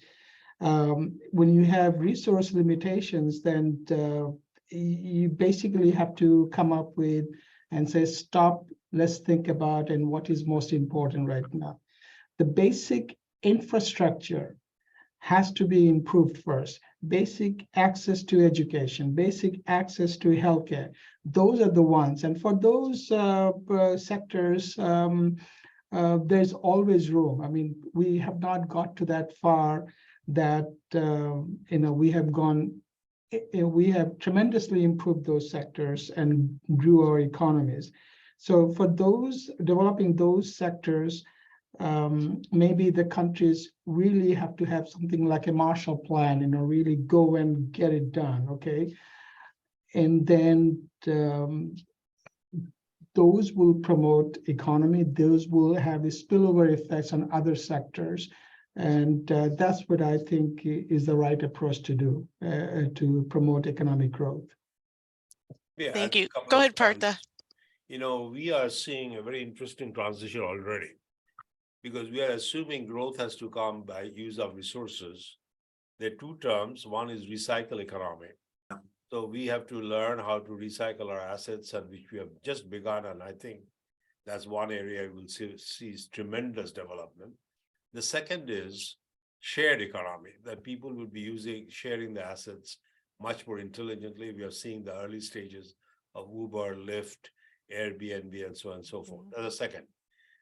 When you have resource limitations, then you basically have to come up with and say, stop, let's think about and what is most important right now. The basic infrastructure has to be improved first. basic access to education, basic access to healthcare. Those are the ones. And for those sectors, there's always room. I mean, we have not got to that far that, we have tremendously improved those sectors and grew our economies. So for those developing those sectors, maybe the countries really have to have something like a Marshall Plan, really go and get it done, okay? And then those will promote economy, those will have a spillover effects on other sectors. And that's what I think is the right approach to do to promote economic growth. Yeah, Thank a you. couple Go of ahead, points. Partha. We are seeing a very interesting transition already because we are assuming growth has to come by use of resources. There are two terms. One is recycle economy. So we have to learn how to recycle our assets, and which we have just begun. And I think that's one area we'll see tremendous development. The second is shared economy, that people will be sharing the assets much more intelligently. We are seeing the early stages of Uber, Lyft, Airbnb, and so on and so forth. That's the second.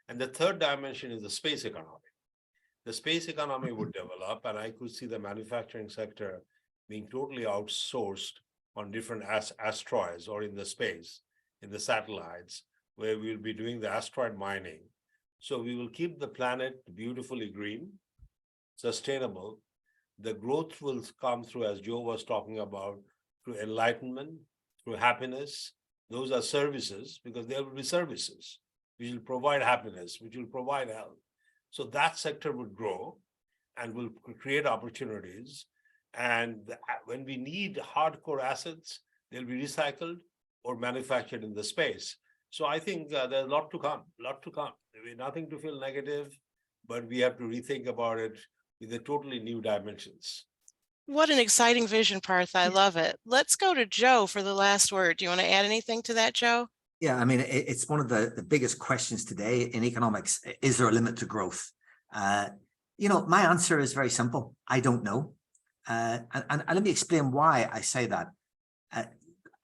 And the third dimension is the space economy. The space economy would develop, and I could see the manufacturing sector being totally outsourced on different asteroids or in the space, in the satellites, where we'll be doing the asteroid mining. So we will keep the planet beautifully green, sustainable. The growth will come through, as Joe was talking about, through enlightenment, through happiness. Those are services, because there will be services which will provide happiness, which will provide health. So that sector would grow and will create opportunities. And when we need hardcore assets, they'll be recycled or manufactured in the space. So I think there's a lot to come, Nothing to feel negative, but we have to rethink about it with the totally new dimensions. What an exciting vision, Partha. I love it. Let's go to Joe for the last word. Do you want to add anything to that, Joe? Yeah, I mean, it's one of the biggest questions today in economics. Is there a limit to growth? My answer is very simple. I don't know. And let me explain why I say that.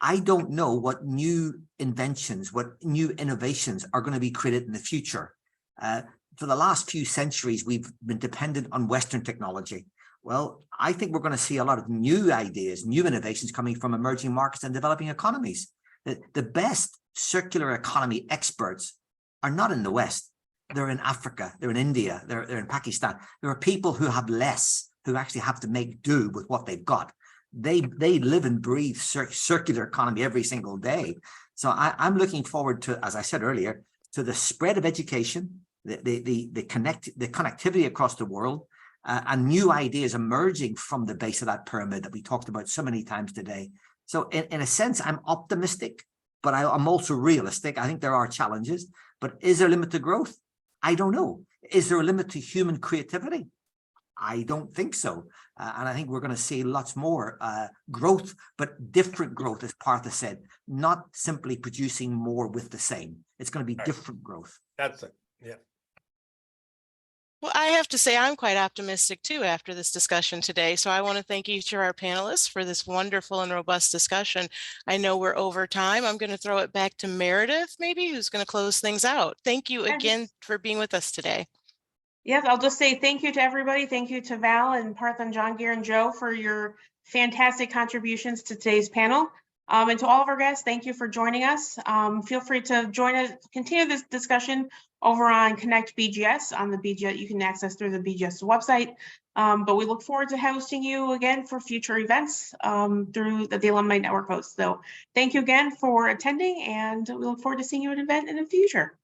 I don't know what new inventions, what new innovations are going to be created in the future. For the last few centuries, we've been dependent on Western technology. Well, I think we're going to see a lot of new ideas, new innovations coming from emerging markets and developing economies. The best circular economy experts are not in the West. They're in Africa, they're in India, they're in Pakistan. There are people who have less, who actually have to make do with what they've got. They live and breathe circular economy every single day. So I'm looking forward to, as I said earlier, to the spread of education, the connectivity across the world, and new ideas emerging from the base of that pyramid that we talked about so many times today. So in a sense, I'm optimistic, but I'm also realistic. I think there are challenges, but is there a limit to growth? I don't know. Is there a limit to human creativity? I don't think so. And I think we're going to see lots more growth, but different growth, as Partha said, not simply producing more with the same. It's going to be different growth. That's it. Yeah. Well, I have to say I'm quite optimistic too after this discussion today. So I want to thank each of our panelists for this wonderful and robust discussion. I know we're over time. I'm going to throw it back to Meredith, maybe, who's going to close things out. Thank you again for being with us today. Yes, I'll just say thank you to everybody. Thank you to Val and Partha and John, Gear and Joe for your fantastic contributions to today's panel. And to all of our guests, thank you for joining us. Feel free to join us, continue this discussion over on Connect BGS on the BGS. You can access through the BGS website. But we look forward to hosting you again for future events through the Alumni Network host. So thank you again for attending, and we look forward to seeing you at an event in the future.